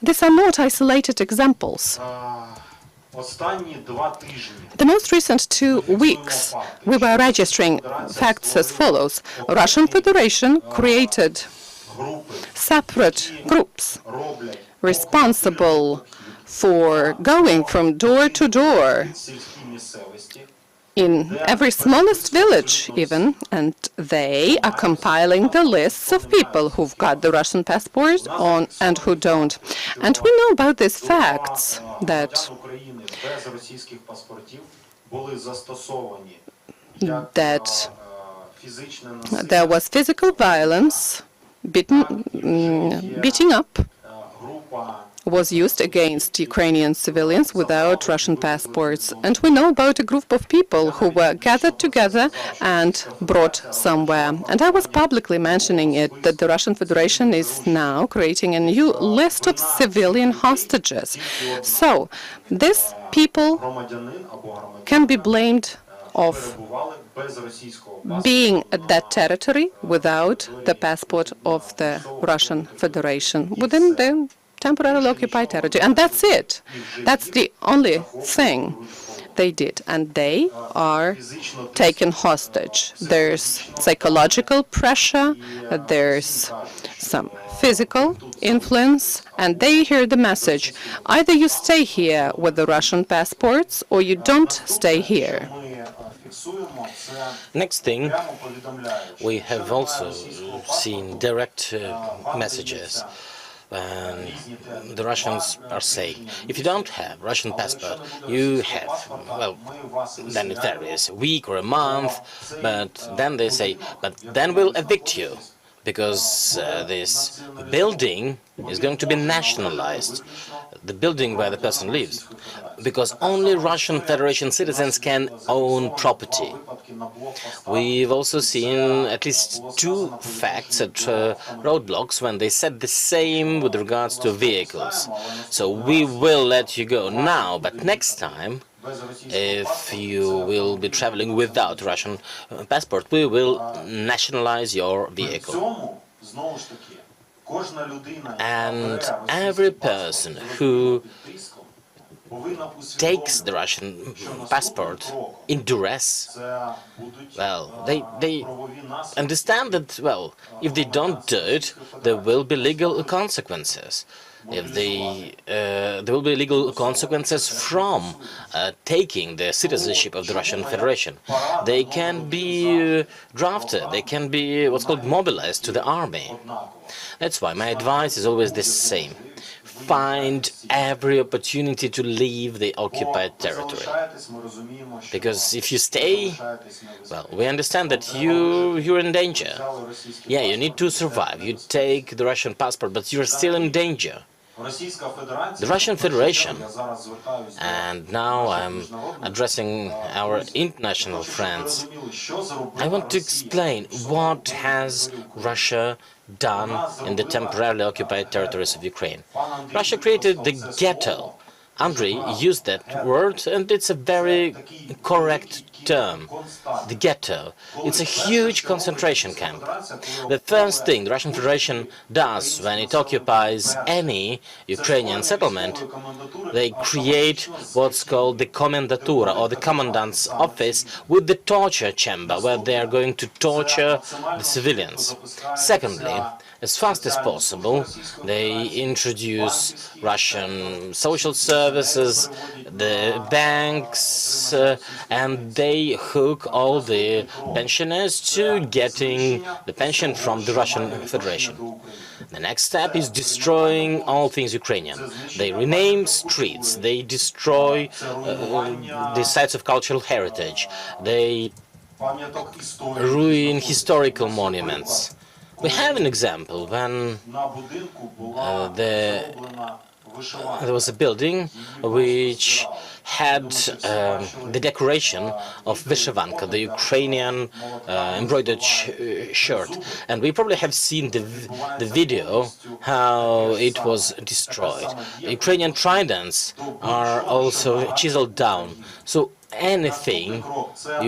these are not isolated examples. The most recent 2 weeks, we were registering facts as follows. Russian Federation created separate groups responsible for going from door to door in every smallest village even, and they are compiling the lists of people who've got the Russian passport on and who don't. And we know about these facts that there was physical violence, beating up was used against Ukrainian civilians without Russian passports. And we know about a group of people who were gathered together and brought somewhere. And I was publicly mentioning it, that the Russian Federation is now creating a new list of civilian hostages. So these people can be blamed of being at that territory without the passport of the Russian Federation within the temporarily occupied territory. And that's it. That's the only thing. they did, and they are taken hostage. There's psychological pressure, there's some physical influence, and they hear the message: either you stay here with the Russian passports or you don't stay here. Next thing, we have also seen direct messages. The Russians are saying, if you don't have Russian passport, you have, well, then it varies, a week or a month, but then they say, but then we'll evict you, because this building is going to be nationalized, the building where the person lives, because only Russian Federation citizens can own property. We've also seen at least 2 facts at roadblocks when they said the same with regards to vehicles. So we will let you go now, but next time, if you will be traveling without Russian passport, we will nationalize your vehicle. And every person who takes the Russian passport in duress, well, they understand that, well, if they don't do it, there will be legal consequences. If there will be legal consequences from taking the citizenship of the Russian Federation. They can be drafted, they can be what's called mobilized to the army. That's why my advice is always the same. Find every opportunity to leave the occupied territory. Because if you stay, well, we understand that you're in danger. Yeah, you need to survive. You take the Russian passport, but you're still in danger. The Russian Federation, and now I'm addressing our international friends, I want to explain what has Russia done in the temporarily occupied territories of Ukraine. Russia created the ghetto. Andrei used that word, and it's a very correct term. The ghetto. It's a huge concentration camp. The first thing the Russian Federation does when it occupies any Ukrainian settlement, they create what's called the Komendatura, or the Commandant's office, with the torture chamber, where they are going to torture the civilians. Secondly, as fast as possible, they introduce Russian social services, the banks, and they hook all the pensioners to getting the pension from the Russian Federation. The next step is destroying all things Ukrainian. They rename streets, they destroy the sites of cultural heritage, they ruin historical monuments. We have an example when there was a building which had the decoration of Vyshyvanka, the Ukrainian embroidered shirt. And we probably have seen the video how it was destroyed. Ukrainian tridents are also chiseled down. So anything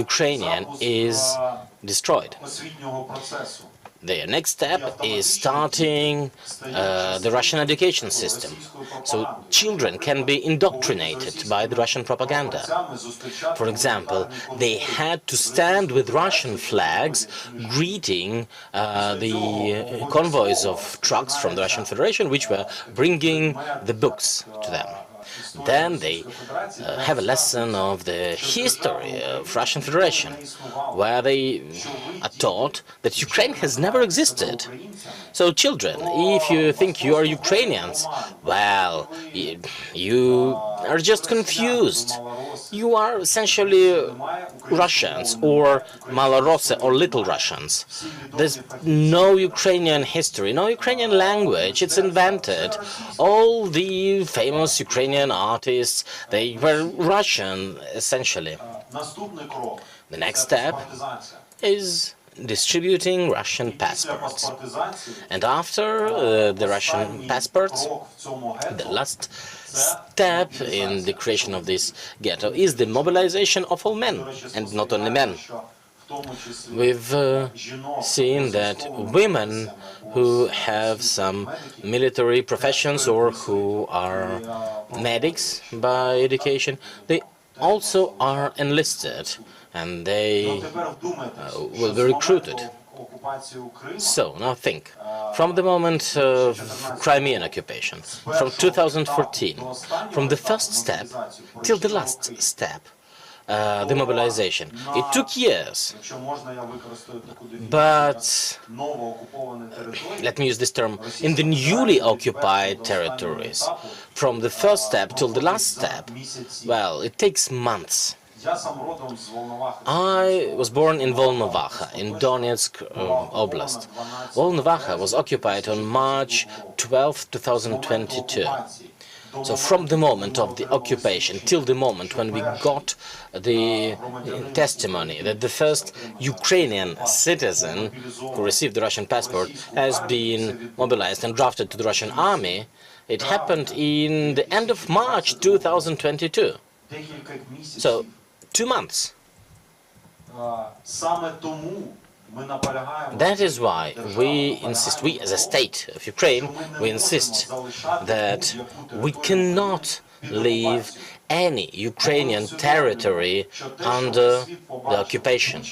Ukrainian is destroyed. The next step is starting the Russian education system, so children can be indoctrinated by the Russian propaganda. For example, they had to stand with Russian flags greeting the convoys of trucks from the Russian Federation, which were bringing the books to them. Then they have a lesson of the history of Russian Federation, where they are taught that Ukraine has never existed. So children, if you think you are Ukrainians, well, you are just confused. You are essentially Russians, or Malorosse, or Little Russians. There's no Ukrainian history, no Ukrainian language, it's invented. All the famous Ukrainian artists, they were Russian, essentially. The next step is distributing Russian passports. And after the Russian passports, the last step in the creation of this ghetto is the mobilization of all men, and not only men. We've seen that women who have some military professions or who are medics by education, they also are enlisted, and they will be recruited. So, now think, from the moment of Crimean occupation, from 2014, from the first step till the last step, the mobilization. It took years, but let me use this term, in the newly occupied territories, from the first step till the last step, well, it takes months. I was born in Volnovakha, in Donetsk Oblast. Volnovakha was occupied on March 12, 2022. So from the moment of the occupation till the moment when we got the testimony that the first Ukrainian citizen who received the Russian passport has been mobilized and drafted to the Russian army, it happened in the end of March 2022. So 2 months. That is why we insist, we as a state of Ukraine, we insist that we cannot leave any Ukrainian territory under the occupation.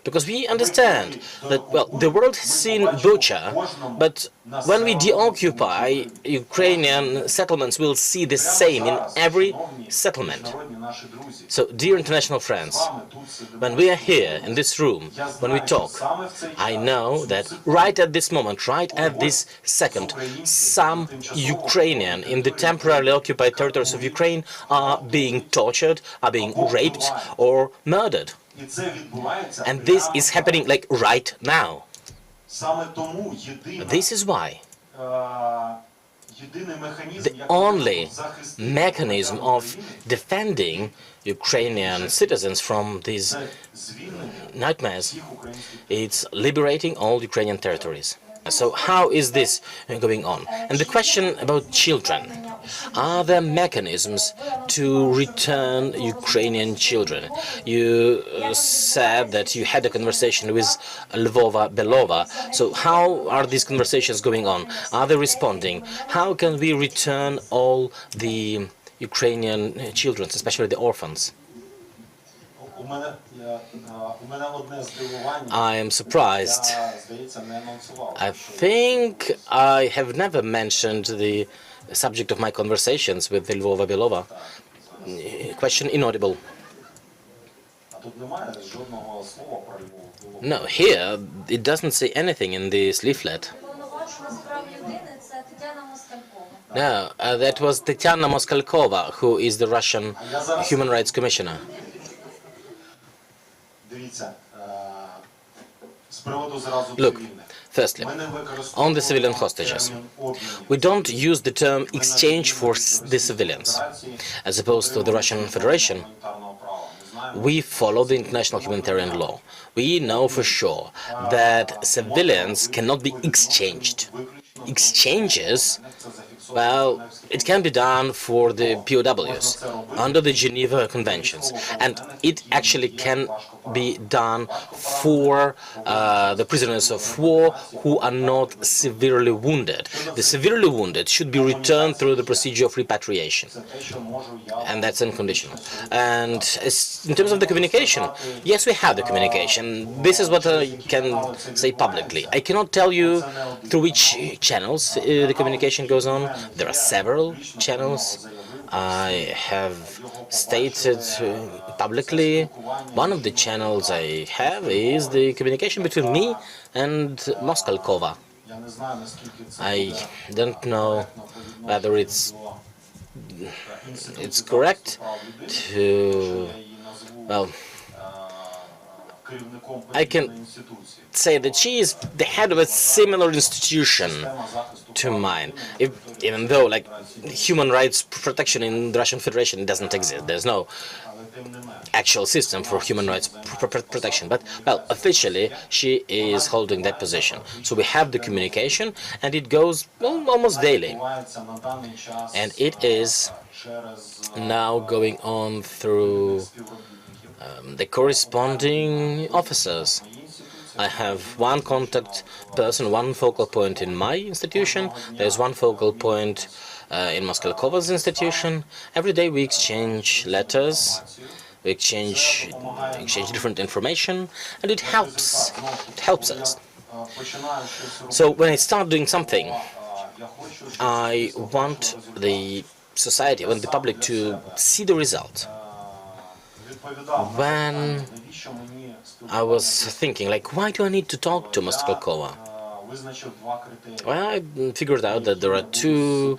Because we understand that, well, the world has seen Bucha, but when we deoccupy Ukrainian settlements, we'll see the same in every settlement. So, dear international friends, when we are here in this room, when we talk, I know that right at this moment, right at this second, some Ukrainian in the temporarily occupied territories of Ukraine are being tortured, are being raped or murdered. And this is happening like right now. This is why the only mechanism of defending Ukrainian citizens from these nightmares is liberating all Ukrainian territories. So how is this going on? And the question about children. Are there mechanisms to return Ukrainian children? You said that you had a conversation with Lvova Belova. So how are these conversations going on? Are they responding? How can we return all the Ukrainian children, especially the orphans? I am surprised. I think I have never mentioned the subject of my conversations with Lvova Belova. Question inaudible. No, here it doesn't say anything in this leaflet. No, that was Tetiana Moskalkova, who is the Russian Human Rights Commissioner. Look, firstly, on the civilian hostages, we don't use the term exchange for the civilians. As opposed to the Russian Federation, we follow the international humanitarian law. We know for sure that civilians cannot be exchanged. Exchanges, well, it can be done for the POWs under the Geneva Conventions, and it actually can be done for the prisoners of war who are not severely wounded. The severely wounded should be returned through the procedure of repatriation, and that's unconditional. And in terms of the communication, yes, we have the communication. This is what I can say publicly. I cannot tell you through which channels the communication goes on. There are several channels. I have stated publicly, one of the channels I have is the communication between me and Moskalkova. I don't know whether it's correct to, well, I can say that she is the head of a similar institution to mine, even though, like, human rights protection in the Russian Federation doesn't exist. There's no actual system for human rights protection. But, well, officially, she is holding that position. So we have the communication, and it goes almost daily. And it is now going on through the corresponding officers I have one contact person, one focal point in my institution. There's one focal point in Moskalekova's institution. Every day we exchange letters, we exchange different information, and it helps us. So when I start doing something, I want the society, I want the public to see the result. When I was thinking, like, why do I need to talk to Moskalenkova? Well, I figured out that there are two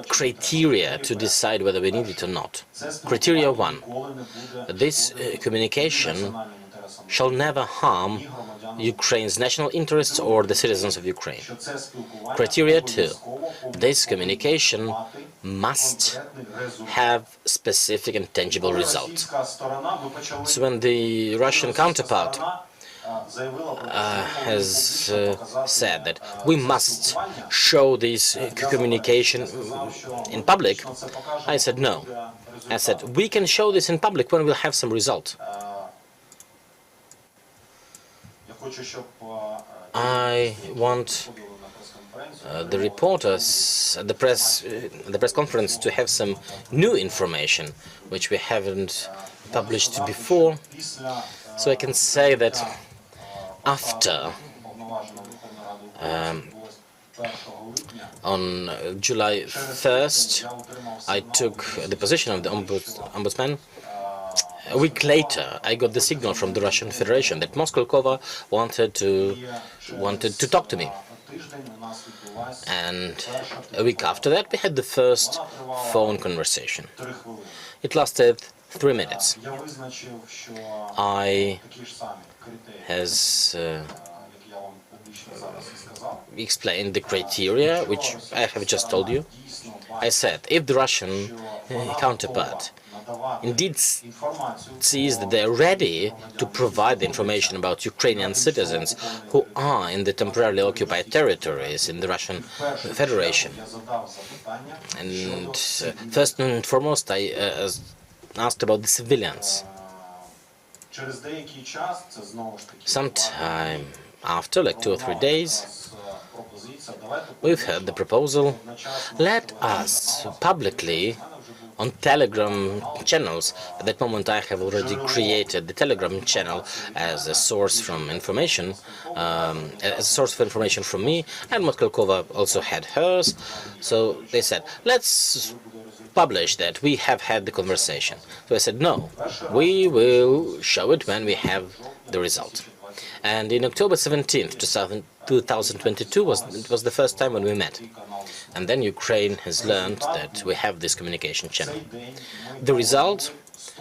criteria to decide whether we need it or not. Criteria one, this communication shall never harm Ukraine's national interests or the citizens of Ukraine. Criteria two, this communication must have specific and tangible results. So when the Russian counterpart has said that we must show this communication in public, I said no. I said we can show this in public when we'll have some result. I want the reporters at the press conference to have some new information which we haven't published before, so I can say that after on July 1st I took the position of the Ombudsman. A week later, I got the signal from the Russian Federation that Moskalenkova wanted to talk to me. And a week after that, we had the first phone conversation. It lasted 3 minutes. I has explained the criteria, which I have just told you. I said, if the Russian counterpart indeed sees that they are ready to provide the information about Ukrainian citizens who are in the temporarily occupied territories in the Russian Federation. And first and foremost, I asked about the civilians. Sometime after, like 2 or 3 days, we've heard the proposal, let us publicly on Telegram channels. At that moment I have already created the Telegram channel as a source from information, as a source of information from me, and Moskalenkova also had hers. So they said, let's publish that we have had the conversation. So I said, no, we will show it when we have the result. And in October 17th, 2022 was the first time when we met. And then Ukraine has learned that we have this communication channel. The result,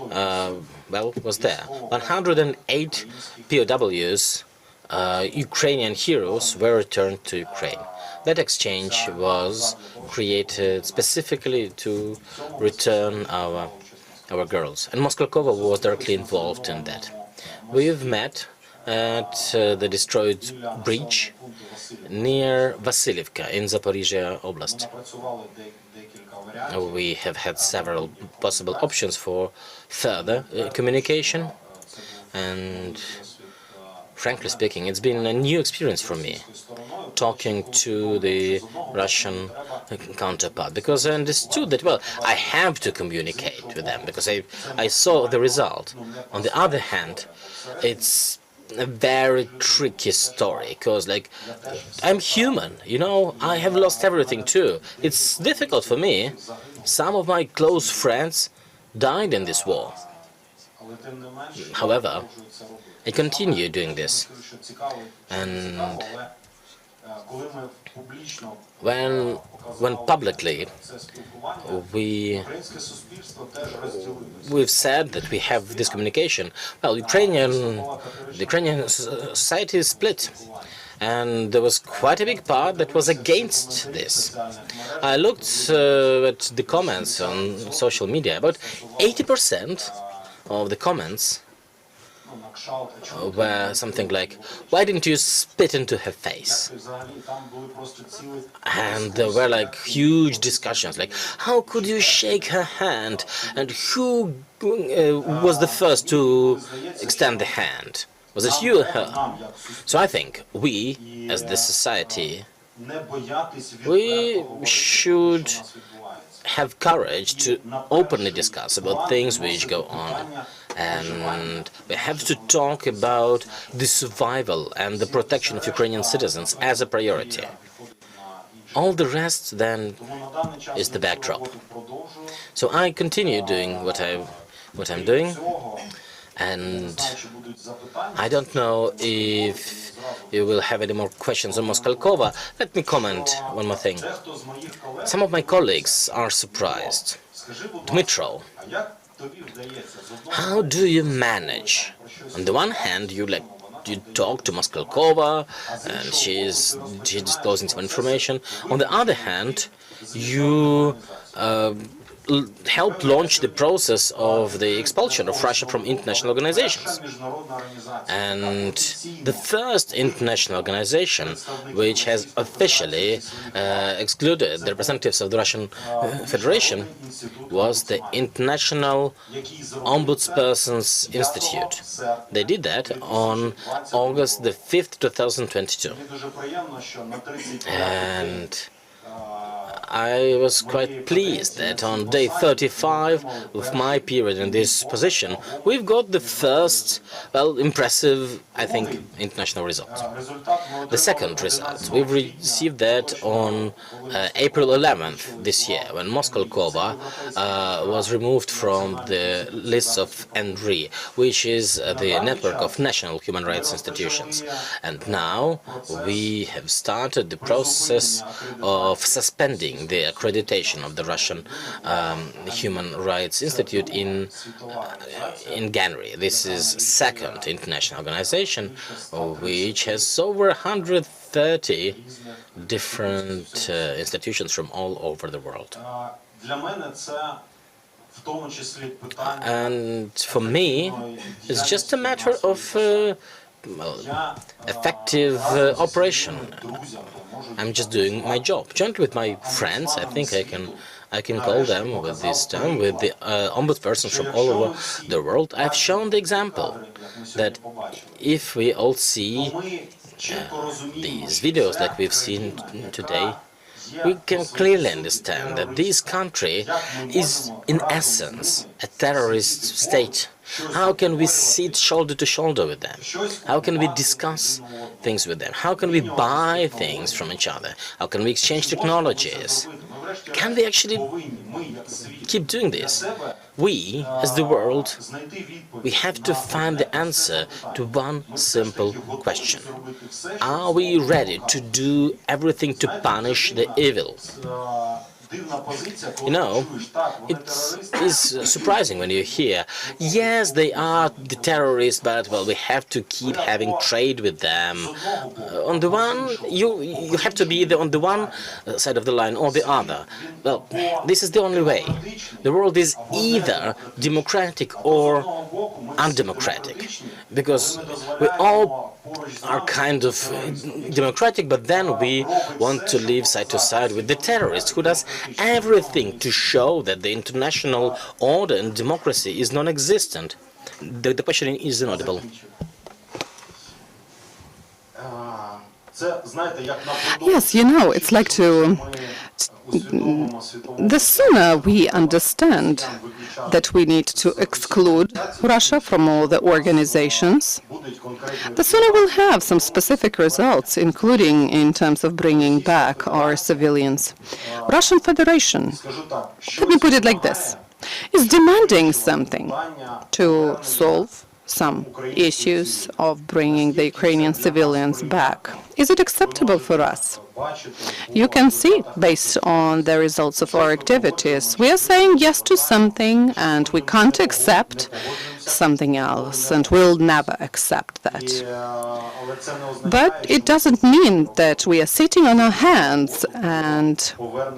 well, was there. 108 POWs, Ukrainian heroes, were returned to Ukraine. That exchange was created specifically to return our girls. And Moskalenkova was directly involved in that. We've met at the destroyed bridge near Vasilievka in Zaporizhia Oblast. We have had several possible options for further communication, and frankly speaking, it's been a new experience for me talking to the Russian counterpart, because I understood that, well, I have to communicate with them because I saw the result. On the other hand, it's a very tricky story, because, like, I'm human, you know, I have lost everything too. It's difficult for me. Some of my close friends died in this war. However, I continue doing this. And when publicly we've said that we have this communication, well, the Ukrainian society is split, and there was quite a big part that was against this. I looked at the comments on social media. About 80% of the comments were something like, why didn't you spit into her face? And there were like huge discussions, like, how could you shake her hand? And who was the first to extend the hand? Was it you or her? So I think we, as the society, we should have courage to openly discuss about things which go on. And we have to talk about the survival and the protection of Ukrainian citizens as a priority. All the rest, then, is the backdrop. So I continue doing what I'm doing, and I don't know if you will have any more questions on Moskalkova. Let me comment one more thing. Some of my colleagues are surprised. Dmytro, how do you manage? On the one hand, you talk to Moskalkova, and she's disclosing some information. On the other hand, you helped launch the process of the expulsion of Russia from international organizations. And the first international organization which has officially excluded the representatives of the Russian Federation was the International Ombudsperson's Institute. They did that on August the 5th, 2022. And I was quite pleased that on day 35 of my period in this position, we've got the first, well, impressive, I think, international result. The second result, we've received that on April 11th this year, when Moskalkova was removed from the lists of NRI, which is the network of national human rights institutions. And now we have started the process of suspending the accreditation of the Russian Human Rights Institute in January. This is second international organization which has over 130 different institutions from all over the world. And for me, it's just a matter of effective operation. I'm just doing my job. Jointly with my friends, I think I can call them with this term, with the ombudspersons from all over the world. I've shown the example that if we all see these videos like we've seen today, we can clearly understand that this country is, in essence, a terrorist state. How can we sit shoulder to shoulder with them? How can we discuss things with them? How can we buy things from each other? How can we exchange technologies? Can we actually keep doing this? We, as the world, we have to find the answer to one simple question. Are we ready to do everything to punish the evil? You know, it is surprising when you hear, yes, they are the terrorists, but, well, we have to keep having trade with them. On the one, you have to be on the one side of the line or the other. Well, this is the only way. The world is either democratic or undemocratic, because we all are kind of democratic, but then we want to live side to side with the terrorists who does everything to show that the international order and democracy is non-existent. The question is inaudible. Yes, you know, it's like the sooner we understand that we need to exclude Russia from all the organizations, the sooner we'll have some specific results, including in terms of bringing back our civilians. Russian Federation, let me put it like this, is demanding something to solve some issues of bringing the Ukrainian civilians back. Is it acceptable for us? You can see, based on the results of our activities, we are saying yes to something and we can't accept something else, and we'll never accept that. But it doesn't mean that we are sitting on our hands and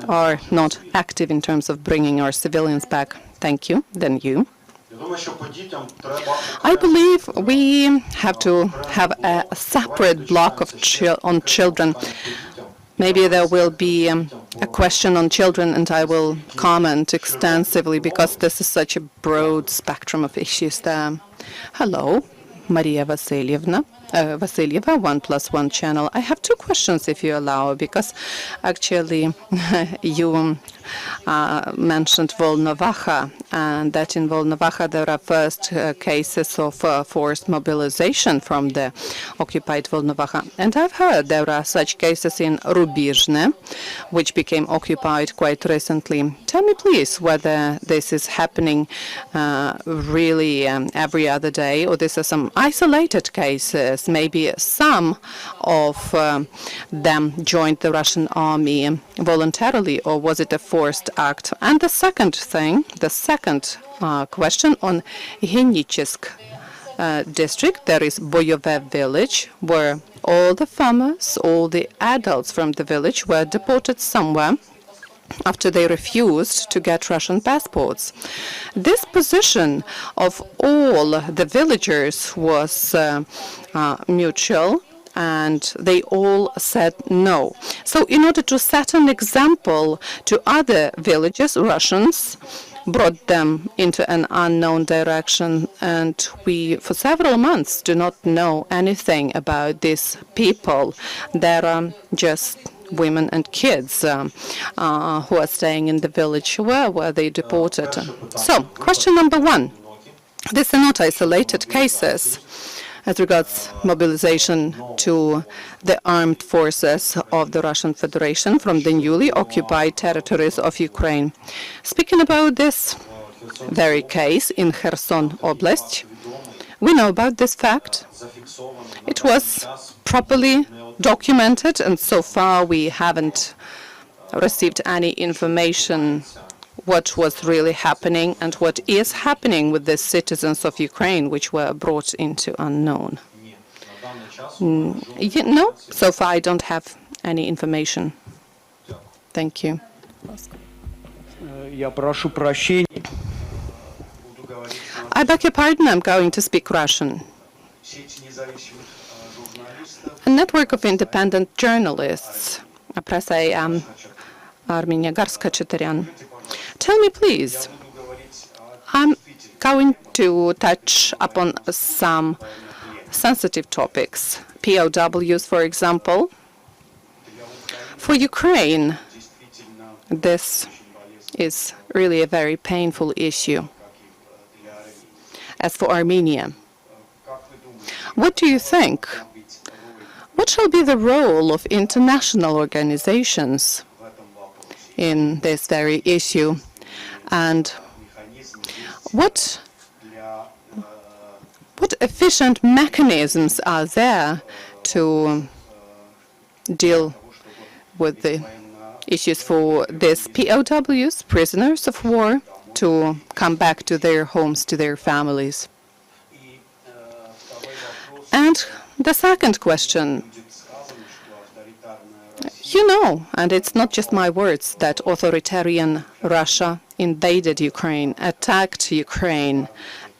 are not active in terms of bringing our civilians back. Thank you. Then you. I believe we have to have a separate block of on children. Maybe there will be a question on children, and I will comment extensively because this is such a broad spectrum of issues there. Hello, Maria Vasilyeva, 1+1 channel. I have two questions, if you allow, because actually you mentioned Volnovakha, and that in Volnovakha there are first cases of forced mobilization from the occupied Volnovakha. And I've heard there are such cases in Rubizhne, which became occupied quite recently. Tell me, please, whether this is happening really every other day, or these are some isolated cases. Maybe some of them joined the Russian army voluntarily, or was it a forced act? And the second thing, the second question on Henichisk district, there is Boyove village, where all the farmers, all the adults from the village were deported somewhere after they refused to get Russian passports. This position of all the villagers was mutual, and they all said no. So in order to set an example to other villages, Russians brought them into an unknown direction, and we, for several months, do not know anything about these people. There are just women and kids who are staying in the village. Where were they deported? So, question number one. These are not isolated cases as regards mobilization to the armed forces of the Russian Federation from the newly occupied territories of Ukraine. Speaking about this very case in Kherson Oblast, we know about this fact. It was properly documented, and so far we haven't received any information what was really happening and what is happening with the citizens of Ukraine which were brought into unknown. No, so far I don't have any information. Thank you. I beg your pardon, I'm going to speak Russian. A network of independent journalists, Presa Armenia Garska Cheterian. Tell me, please, I'm going to touch upon some sensitive topics. POWs, for example. For Ukraine, this is really a very painful issue. As for Armenia, what do you think? What shall be the role of international organizations in this very issue? And what efficient mechanisms are there to deal with the issues for these POWs, prisoners of war, to come back to their homes, to their families? And the second question. You know, and it's not just my words, that authoritarian Russia invaded Ukraine, attacked Ukraine,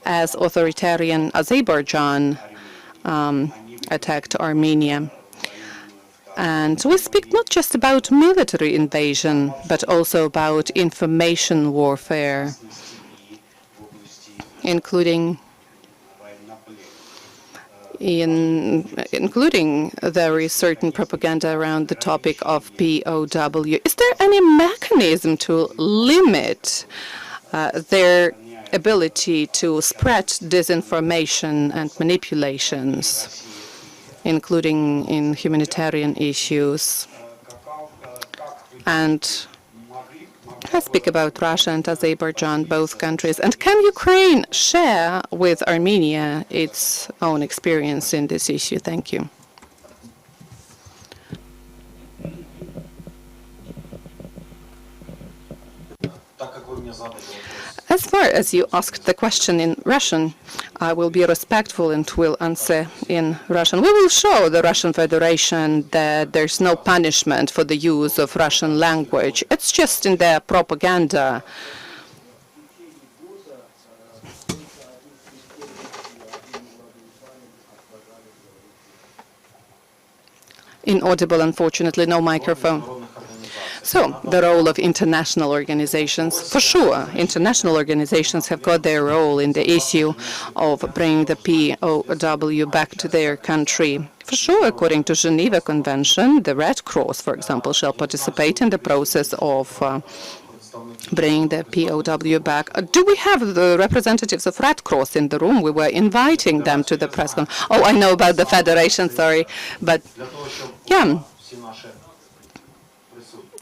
as authoritarian Azerbaijan attacked Armenia. And we speak not just about military invasion, but also about information warfare, including there is certain propaganda around the topic of POW. Is there any mechanism to limit their ability to spread disinformation and manipulations, including in humanitarian issues? And I speak about Russia and Azerbaijan, both countries. And can Ukraine share with Armenia its own experience in this issue? Thank you. As far as you asked the question in Russian, I will be respectful and will answer in Russian. We will show the Russian Federation that there's no punishment for the use of Russian language. It's just in their propaganda. Inaudible, unfortunately, no microphone. So, the role of international organizations, for sure, international organizations have got their role in the issue of bringing the POW back to their country. For sure, according to Geneva Convention, the Red Cross, for example, shall participate in the process of bringing the POW back. Do we have the representatives of Red Cross in the room? We were inviting them to the press conference. Oh, I know about the Federation, sorry. But, yeah.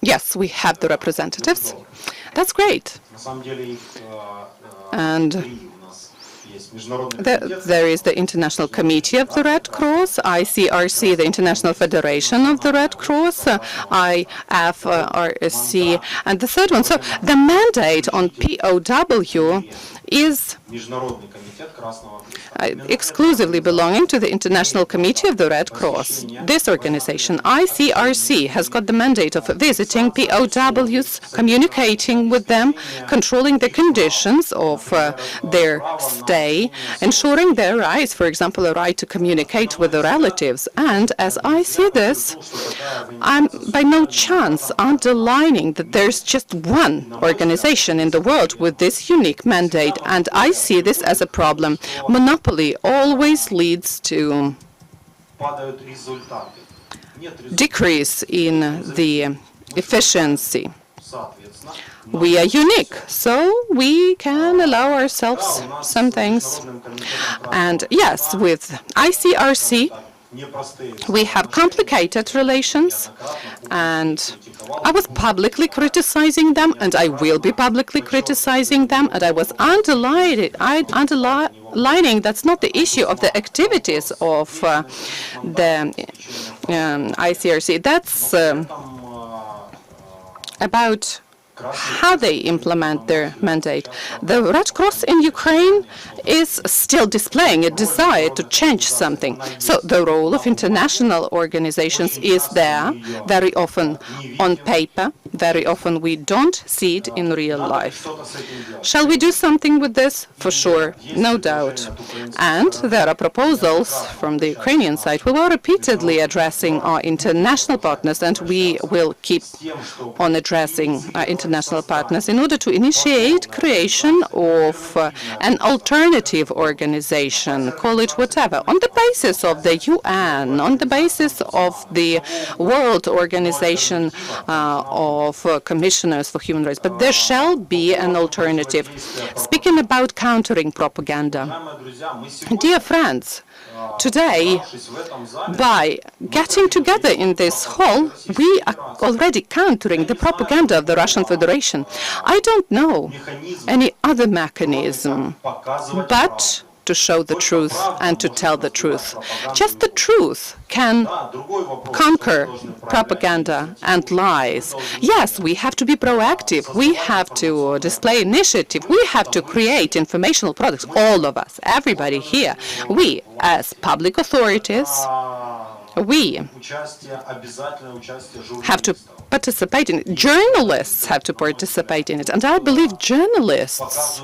Yes, we have the representatives. That's great. And there is the International Committee of the Red Cross, ICRC, the International Federation of the Red Cross, IFRC, and the third one. So the mandate on POW is exclusively belonging to the International Committee of the Red Cross. This organization, ICRC, has got the mandate of visiting POWs, communicating with them, controlling the conditions of their stay, ensuring their rights, for example, a right to communicate with their relatives. And as I see this, I'm by no chance underlining that there's just one organization in the world with this unique mandate, and I see this as a problem. Monopoly always leads to decrease in the efficiency. We are unique, so we can allow ourselves some things. And yes, with ICRC, we have complicated relations, and I was publicly criticizing them, and I will be publicly criticizing them, and I was underlining that's not the issue of the activities of the ICRC. That's about how they implement their mandate. The Red Cross in Ukraine is still displaying a desire to change something. So the role of international organizations is there, very often on paper. Very often we don't see it in real life. Shall we do something with this? For sure, no doubt. And there are proposals from the Ukrainian side. We were repeatedly addressing our international partners, and we will keep on addressing our international partners in order to initiate creation of an alternative organization, call it whatever, on the basis of the UN, on the basis of the World Organization of Commissioners for Human Rights. But there shall be an alternative. Speaking about countering propaganda, dear friends, today, by getting together in this hall, we are already countering the propaganda of the Russian Federation. I don't know any other mechanism but to show the truth and to tell the truth. Just the truth can conquer propaganda and lies. Yes, we have to be proactive. We have to display initiative. We have to create informational products, all of us, everybody here. We, as public authorities, we have to participate in it. Journalists have to participate in it. And I believe journalists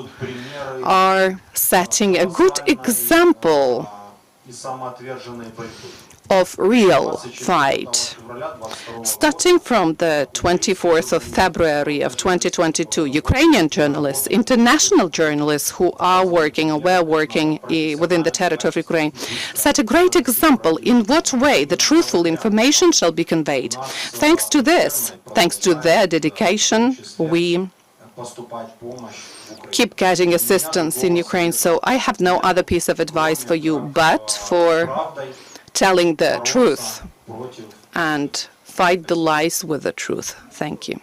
are setting a good example of real fight. Starting from the 24th of February of 2022, Ukrainian journalists, international journalists who are working or were working within the territory of Ukraine, set a great example in what way the truthful information shall be conveyed. Thanks to this, thanks to their dedication, we keep getting assistance in Ukraine. So I have no other piece of advice for you but for telling the truth and fight the lies with the truth. Thank you.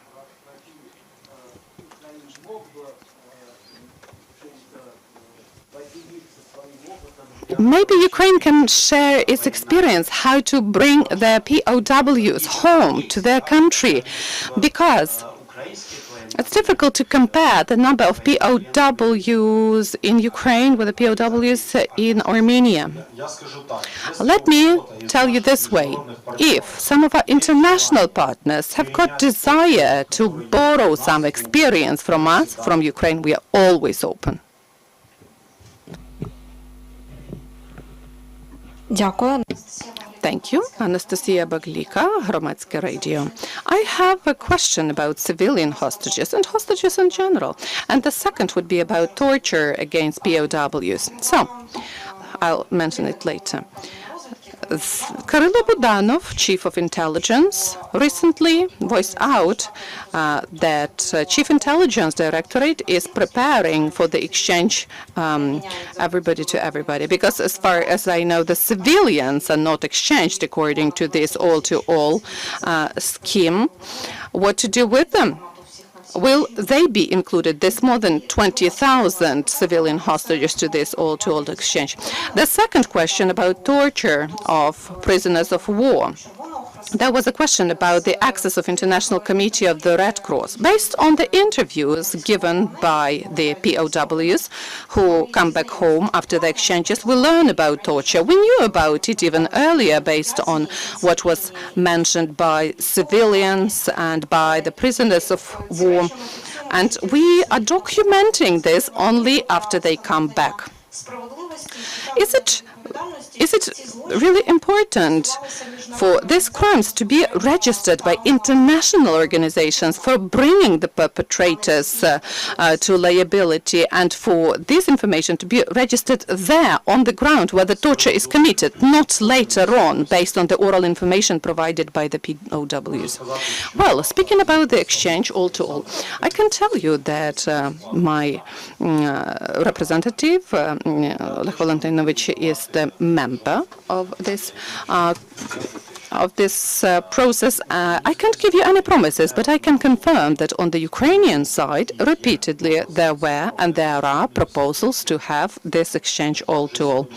Maybe Ukraine can share its experience how to bring their POWs home to their country, because it's difficult to compare the number of POWs in Ukraine with the POWs in Armenia. Let me tell you this way. If some of our international partners have got desire to borrow some experience from us, from Ukraine, we are always open. Thank you. Anastasia Baglika, Громадське Radio. I have a question about civilian hostages and hostages in general. And the second would be about torture against POWs. So, I'll mention it later. Kyrylo Budanov, Chief of Intelligence, recently voiced out that Chief Intelligence Directorate is preparing for the exchange everybody to everybody, because as far as I know, the civilians are not exchanged according to this all-to-all scheme. What to do with them? Will they be included, this more than 20,000 civilian hostages, to this all-to-all exchange? The second question about torture of prisoners of war. There was a question about the access of International Committee of the Red Cross. Based on the interviews given by the POWs who come back home after the exchanges, we learn about torture. We knew about it even earlier based on what was mentioned by civilians and by the prisoners of war. And we are documenting this only after they come back. Is it really important for these crimes to be registered by international organizations for bringing the perpetrators to liability, and for this information to be registered there on the ground where the torture is committed, not later on based on the oral information provided by the POWs? Well, speaking about the exchange all-to-all, I can tell you that my representative, Lech Valentinovich, is the member of this process. I can't give you any promises, but I can confirm that on the Ukrainian side, repeatedly there were and there are proposals to have this exchange all-to-all.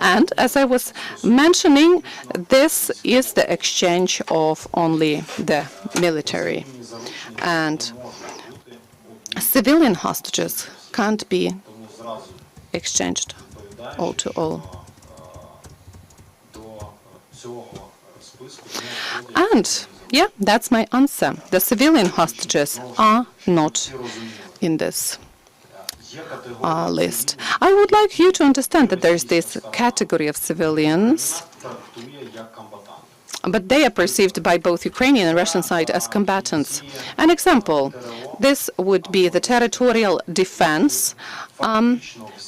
And as I was mentioning, this is the exchange of only the military. And civilian hostages can't be exchanged all-to-all. And, yeah, that's my answer. The civilian hostages are not in this list. I would like you to understand that there is this category of civilians, but they are perceived by both Ukrainian and Russian side as combatants. An example, this would be the territorial defense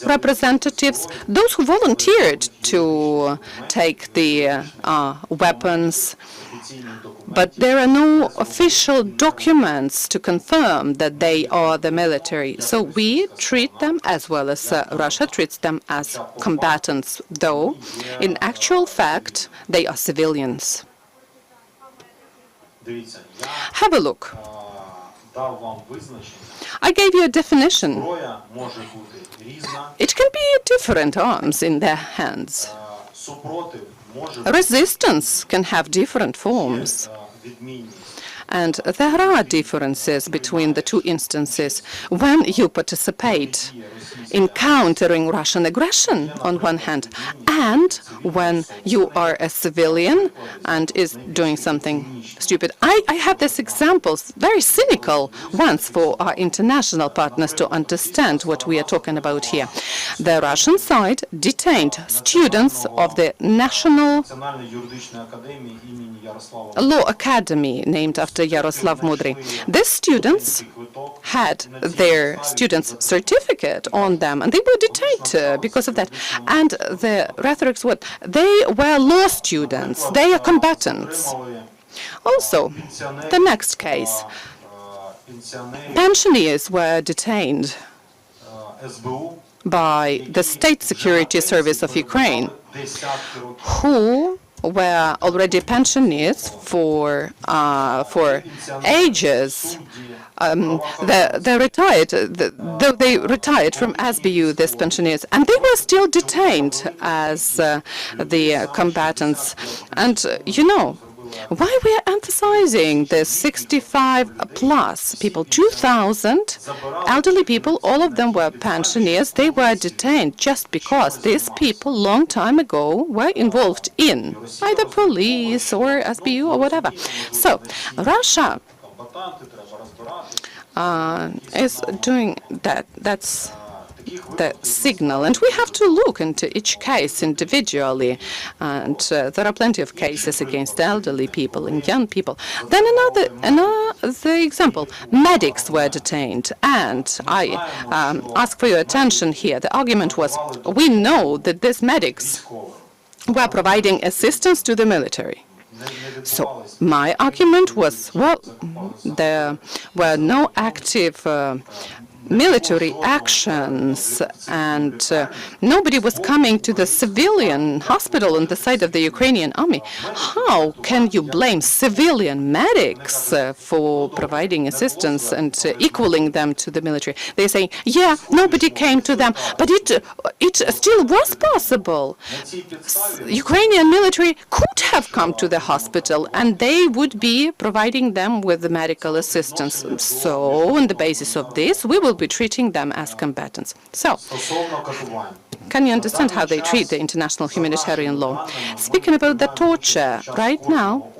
representatives, those who volunteered to take the weapons, but there are no official documents to confirm that they are the military. So we treat them, as well as Russia treats them, as combatants, though in actual fact they are civilians. Have a look. I gave you a definition. It can be different arms in their hands. Resistance can have different forms. And there are differences between the two instances. When you participate in countering Russian aggression on one hand, and when you are a civilian and is doing something stupid. I have these examples, very cynical ones, for our international partners to understand what we are talking about here. The Russian side detained students of the National Law Academy, named after Yaroslav Mudry. These students had their students' certificate on them, and they were detained because of that. And the rhetoric's what? They were law students. They are combatants. Also, the next case. Pensioners were detained by the State Security Service of Ukraine, who were already pensioners for ages. They retired, though they retired from SBU, these pensioners, and they were still detained as the combatants. And you know, why we are emphasizing the 65-plus people? 2,000 elderly people, all of them were pensioners. They were detained just because these people, long time ago, were involved in either police or SBU or whatever. So, Russia is doing that. That's the signal. And we have to look into each case individually. And there are plenty of cases against elderly people and young people. Then another example, medics were detained. And I ask for your attention here. The argument was, we know that these medics were providing assistance to the military. So my argument was, well, there were no active military actions, and nobody was coming to the civilian hospital on the side of the Ukrainian army. How can you blame civilian medics for providing assistance and equaling them to the military? They say, yeah, nobody came to them, but it still was possible. Ukrainian military could have come to the hospital, and they would be providing them with the medical assistance. So on the basis of this, we will be treating them as combatants. So, can you understand how they treat the international humanitarian law? Speaking about the torture, right now,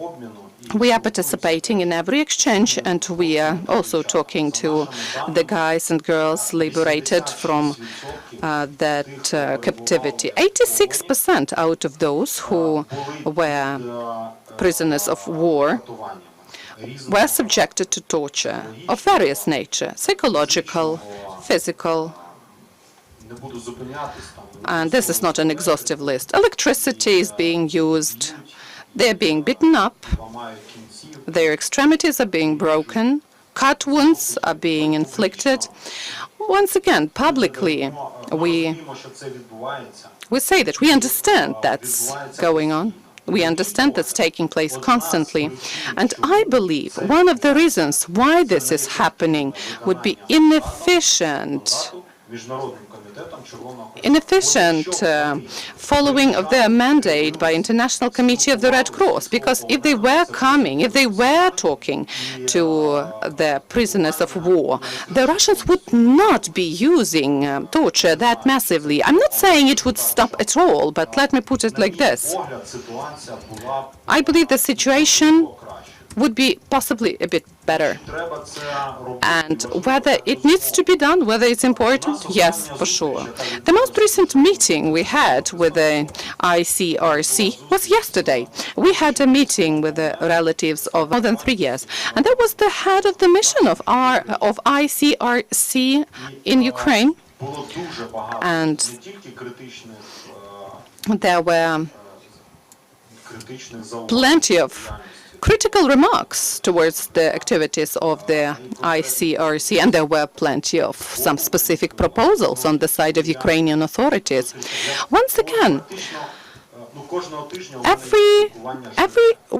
we are participating in every exchange, and we are also talking to the guys and girls liberated from that captivity. 86% out of those who were prisoners of war were subjected to torture of various nature, psychological, physical, and this is not an exhaustive list. Electricity is being used, they're being beaten up, their extremities are being broken, cut wounds are being inflicted. Once again, publicly, we say that we understand that's going on. We understand that's taking place constantly. And I believe one of the reasons why this is happening would be inefficient following of their mandate by International Committee of the Red Cross. Because if they were coming, if they were talking to the prisoners of war, the Russians would not be using torture that massively. I'm not saying it would stop at all, but let me put it like this. I believe the situation would be possibly a bit better. And whether it needs to be done, whether it's important, yes, for sure. The most recent meeting we had with the ICRC was yesterday. We had a meeting with the relatives of more than 3 years, and that was the head of the mission of ICRC in Ukraine. And there were plenty of critical remarks towards the activities of the ICRC, and there were plenty of some specific proposals on the side of Ukrainian authorities. Once again, every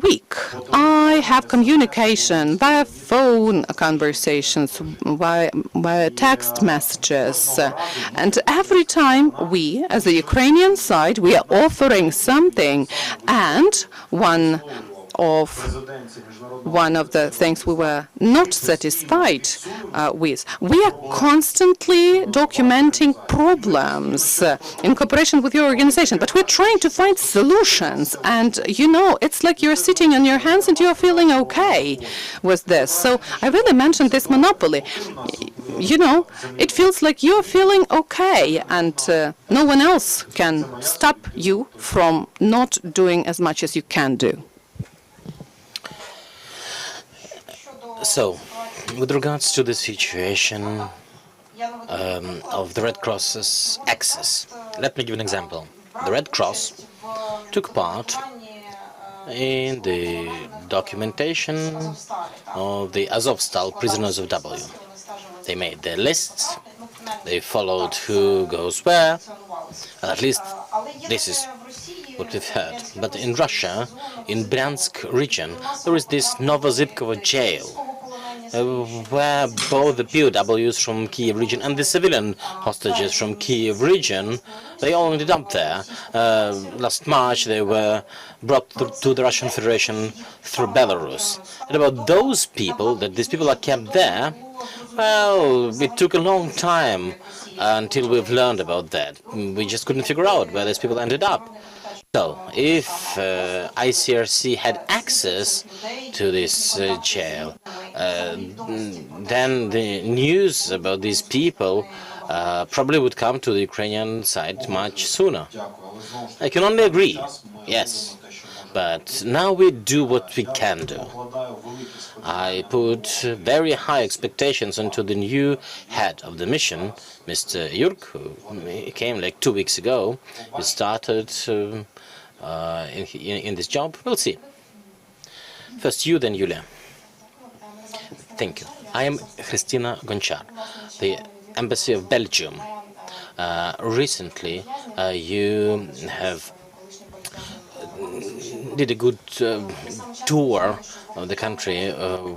week I have communication via phone conversations, via text messages, and every time we, as the Ukrainian side, we are offering something, and one of the things we were not satisfied with. We are constantly documenting problems in cooperation with your organization, but we're trying to find solutions. And, you know, it's like you're sitting on your hands and you're feeling okay with this. So I really mentioned this monopoly. You know, it feels like you're feeling okay, and no one else can stop you from not doing as much as you can do. So, with regards to the situation of the Red Cross's access, let me give an example. The Red Cross took part in the documentation of the Azovstal prisoners of W. They made their lists, they followed who goes where, and at least this is what we've heard. But in Russia, in Bryansk region, there is this Novozybkovo jail, where both the POWs from Kyiv region and the civilian hostages from Kyiv region, they all ended up there. Last March, they were brought to the Russian Federation through Belarus. And about those people, that these people are kept there, well, it took a long time until we've learned about that. We just couldn't figure out where these people ended up. So, if ICRC had access to this jail, then the news about these people probably would come to the Ukrainian side much sooner. I can only agree, yes. But now we do what we can do. I put very high expectations into the new head of the mission, Mr. Yurk, who came like 2 weeks ago. He started in this job. We'll see. First you, then Yulia. Thank you. I am Christina Gonchar, the Embassy of Belgium. Recently, you have did a good tour of the country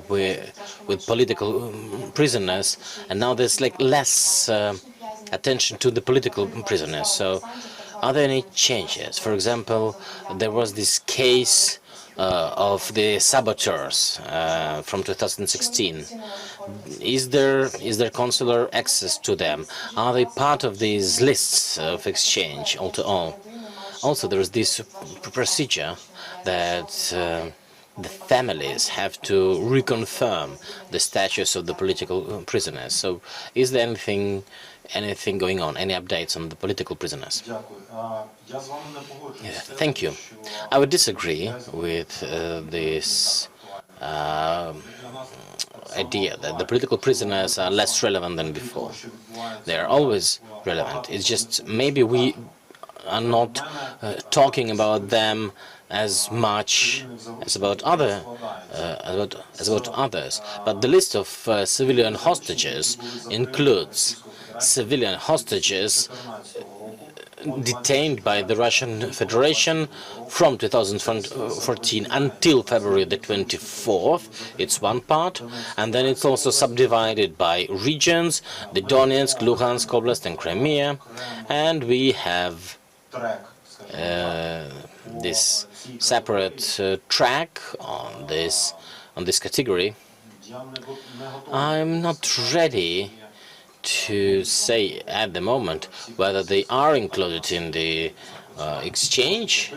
with political prisoners, and now there's like less attention to the political prisoners. So are there any changes? For example, there was this case of the saboteurs from 2016. Is there consular access to them? Are they part of these lists of exchange all to all? Also, there is this procedure that the families have to reconfirm the status of the political prisoners. So, is there anything going on? Any updates on the political prisoners? Yeah, thank you. I would disagree with this idea that the political prisoners are less relevant than before. They are always relevant. It's just maybe we are not talking about them as much as about others. But the list of civilian hostages includes civilian hostages detained by the Russian Federation from 2014 until February the 24th. It's one part, and then it's also subdivided by regions, the Donetsk, Luhansk Oblast and Crimea, and we have this separate track on this category. I'm not ready to say at the moment whether they are included in the exchange.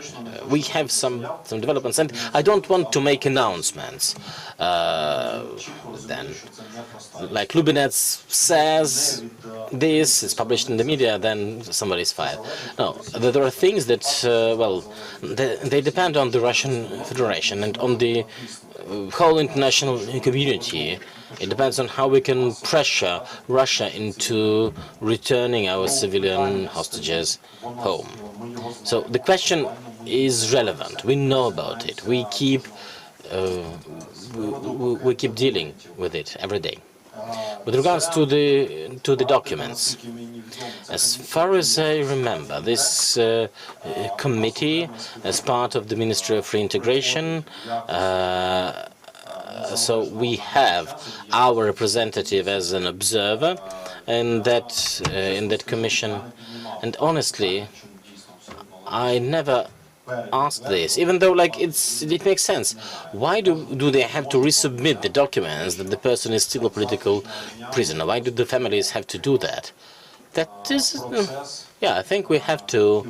We have some developments, and I don't want to make announcements. Then, like Lubinets says this, is published in the media, then somebody's fired. No, there are things that, well, they depend on the Russian Federation and on the whole international community. It depends on how we can pressure Russia into returning our civilian hostages home. So the question is relevant. We know about it. We keep dealing with it every day. With regards to the documents, as far as I remember, this committee, as part of the Ministry of Reintegration, so we have our representative as an observer in that commission, and honestly, I never asked this, even though like it makes sense. Why do they have to resubmit the documents that the person is still a political prisoner? Why do the families have to do that? That is, yeah, I think we have to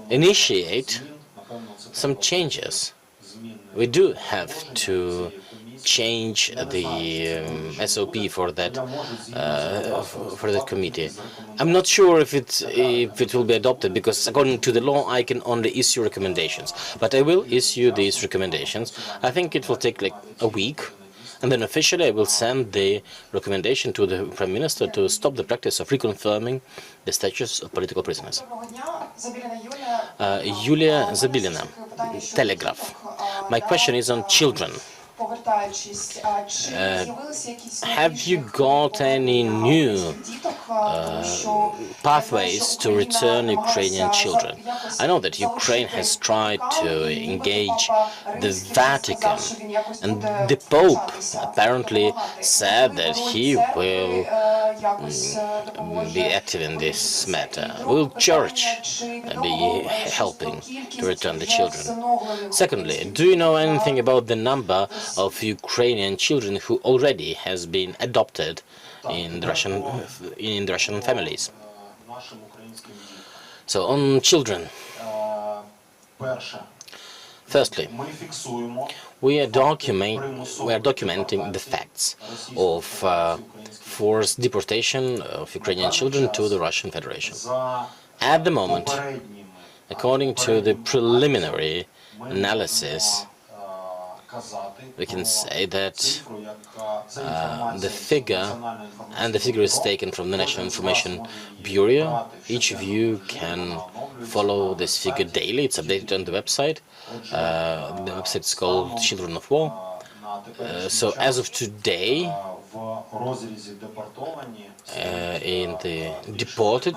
initiate some changes. We do have to change the SOP for that committee. I'm not sure if it will be adopted, because according to the law I can only issue recommendations. But I will issue these recommendations. I think it will take like a week, and then officially I will send the recommendation to the Prime Minister to stop the practice of reconfirming the status of political prisoners. Yulia Zabilina, Telegraph. My question is on children. Have you got any new pathways to return Ukrainian children? I know that Ukraine has tried to engage the Vatican, and the Pope apparently said that he will be active in this matter. Will Church be helping to return the children? Secondly, do you know anything about the number of Ukrainian children who already has been adopted in the Russian families? So on children. Firstly, we are documenting the facts of forced deportation of Ukrainian children to the Russian Federation. At the moment, according to the preliminary analysis, we can say that the figure is taken from the National Information Bureau. Each of you can follow this figure daily. It's updated on the website. The website is called Children of War. So as of today, in the deported,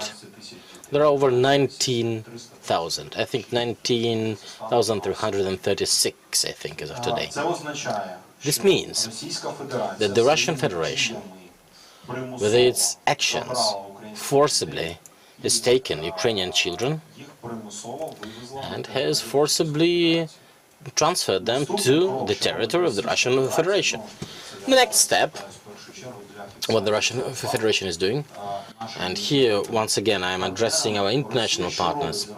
there are over 19,000. I think 19,336, I think, as of today. This means that the Russian Federation, with its actions, forcibly has taken Ukrainian children and has forcibly transferred them to the territory of the Russian Federation. The next step, what the Russian Federation is doing, and here once again I am addressing our international partners.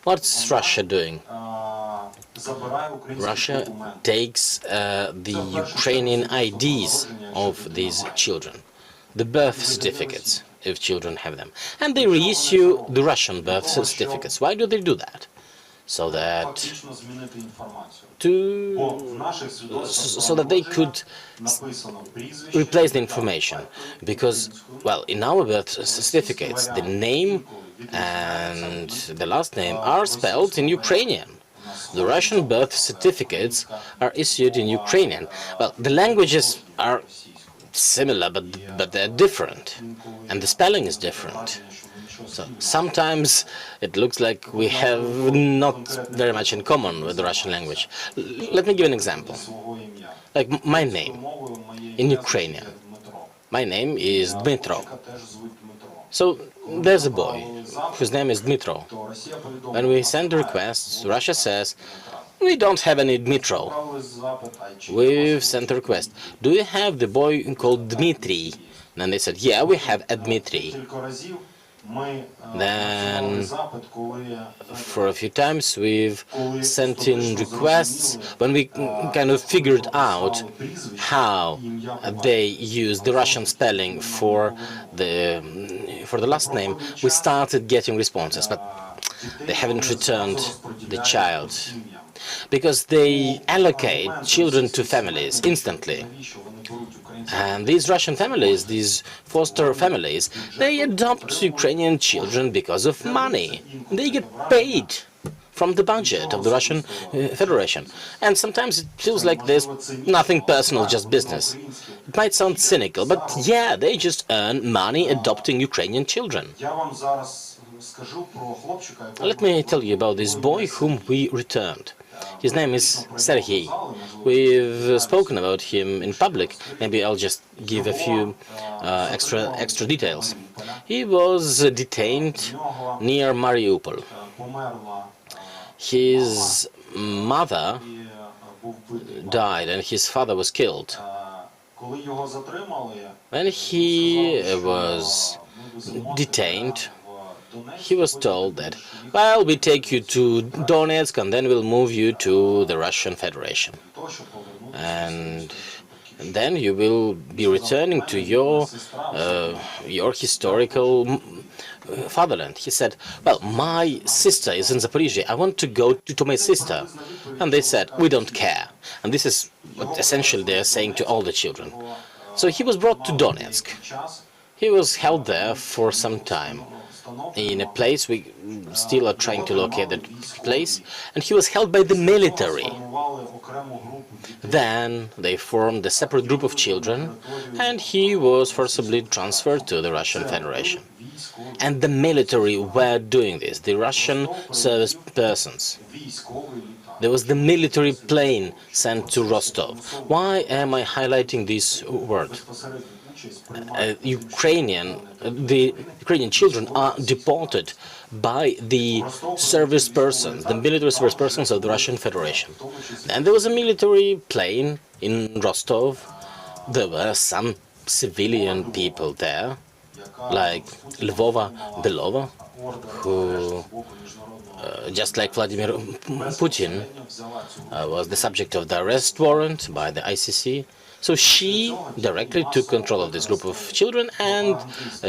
What's Russia doing? Russia takes the Ukrainian IDs of these children, the birth certificates, if children have them, and they reissue the Russian birth certificates. Why do they do that? So that they could replace the information, because, well, in our birth certificates, the name and the last name are spelled in Ukrainian. The Russian birth certificates are issued in Ukrainian. Well, the languages are similar, but they're different, and the spelling is different. So sometimes it looks like we have not very much in common with the Russian language. Let me give an example. Like my name in Ukrainian. My name is Dmytro. So there's a boy whose name is Dmytro. When we send requests, Russia says, we don't have any Dmytro. We've sent a request. Do you have the boy called Dmitry? And they said, yeah, we have a Dmitry. Then, for a few times, we've sent in requests when we kind of figured out how they use the Russian spelling for the last name. We started getting responses, but they haven't returned the child, because they allocate children to families instantly. And these Russian families, these foster families, they adopt Ukrainian children because of money. They get paid from the budget of the Russian Federation. And sometimes it feels like there's nothing personal, just business. It might sound cynical, but yeah, they just earn money adopting Ukrainian children. Let me tell you about this boy whom we returned. His name is Sergei. We've spoken about him in public. Maybe I'll just give a few extra details. He was detained near Mariupol. His mother died and his father was killed. When he was detained, he was told that, well, we take you to Donetsk and then we'll move you to the Russian Federation. And then you will be returning to your historical fatherland. He said, well, my sister is in Zaporizhzhia. I want to go to my sister. And they said, we don't care. And this is what essentially they are saying to all the children. So he was brought to Donetsk. He was held there for some time in a place, we still are trying to locate that place, and he was held by the military. Then they formed a separate group of children, and he was forcibly transferred to the Russian Federation. And the military were doing this, the Russian service persons. There was the military plane sent to Rostov. Why am I highlighting this word? The Ukrainian children are deported by the service persons, the military service persons of the Russian Federation. And there was a military plane in Rostov. There were some civilian people there, like Lvova, Belova. who, just like Vladimir Putin, was the subject of the arrest warrant by the ICC. So she directly took control of this group of children and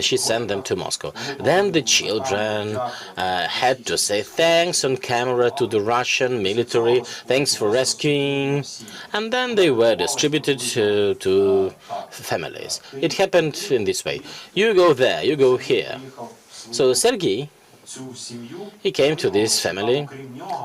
she sent them to Moscow. Then the children had to say thanks on camera to the Russian military, thanks for rescuing, and then they were distributed to families. It happened in this way. You go there, you go here. So Sergei, he came to this family.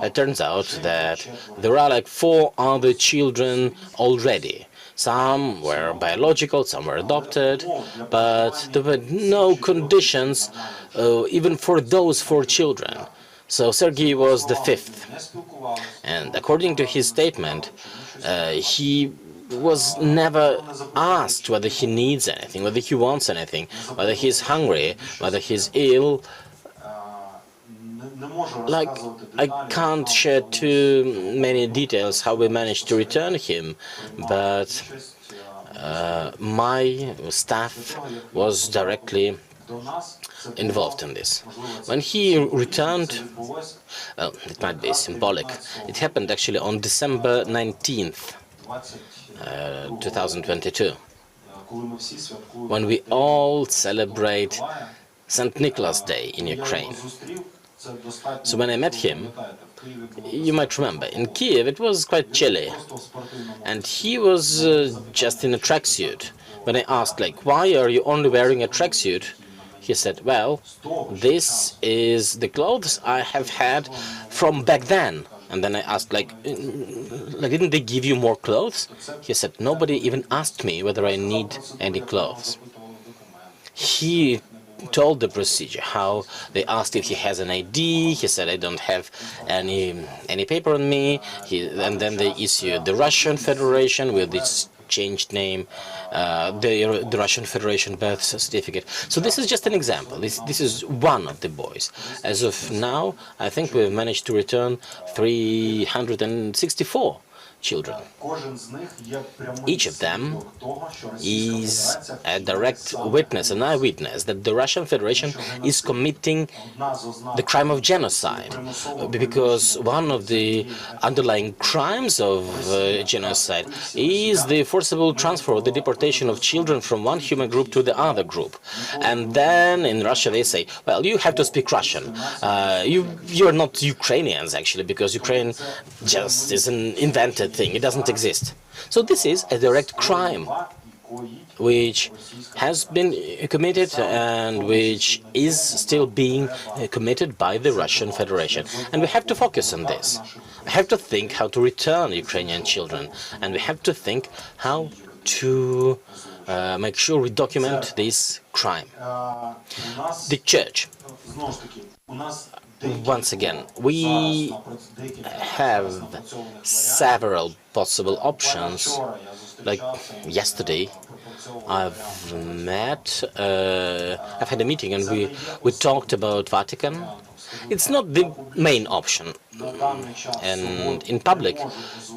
It turns out that there are like 4 other children already. Some were biological, some were adopted, but there were no conditions even for those 4 children. So Sergei was the 5th. And according to his statement, he was never asked whether he needs anything, whether he wants anything, whether he's hungry, whether he's ill. Like, I can't share too many details how we managed to return him, but my staff was directly involved in this. When he returned, well, it might be symbolic. It happened actually on December 19th, 2022, when we all celebrate St. Nicholas Day in Ukraine. So when I met him, you might remember, in Kyiv it was quite chilly, and he was just in a tracksuit. When I asked, like, why are you only wearing a tracksuit? He said, well, this is the clothes I have had from back then. And then I asked, like, didn't they give you more clothes? He said, nobody even asked me whether I need any clothes. He told the procedure, how they asked if he has an ID. He said, I don't have any paper on me. And then they issued the Russian Federation with its changed name, the Russian Federation birth certificate. So this is just an example. This is one of the boys. As of now, I think we've managed to return 364 children. Each of them is a direct witness, an eyewitness, that the Russian Federation is committing the crime of genocide, because one of the underlying crimes of genocide is the forcible transfer, the deportation of children from one human group to the other group. And then in Russia they say, well, you have to speak Russian. You're not Ukrainians, actually, because Ukraine just is an invented thing. It doesn't exist. So this is a direct crime which has been committed and which is still being committed by the Russian Federation. And we have to focus on this. We have to think how to return Ukrainian children, and we have to think how to make sure we document this crime. The church. Once again, we have several possible options. Like yesterday, I've had a meeting and we talked about Vatican. It's not the main option. And in public,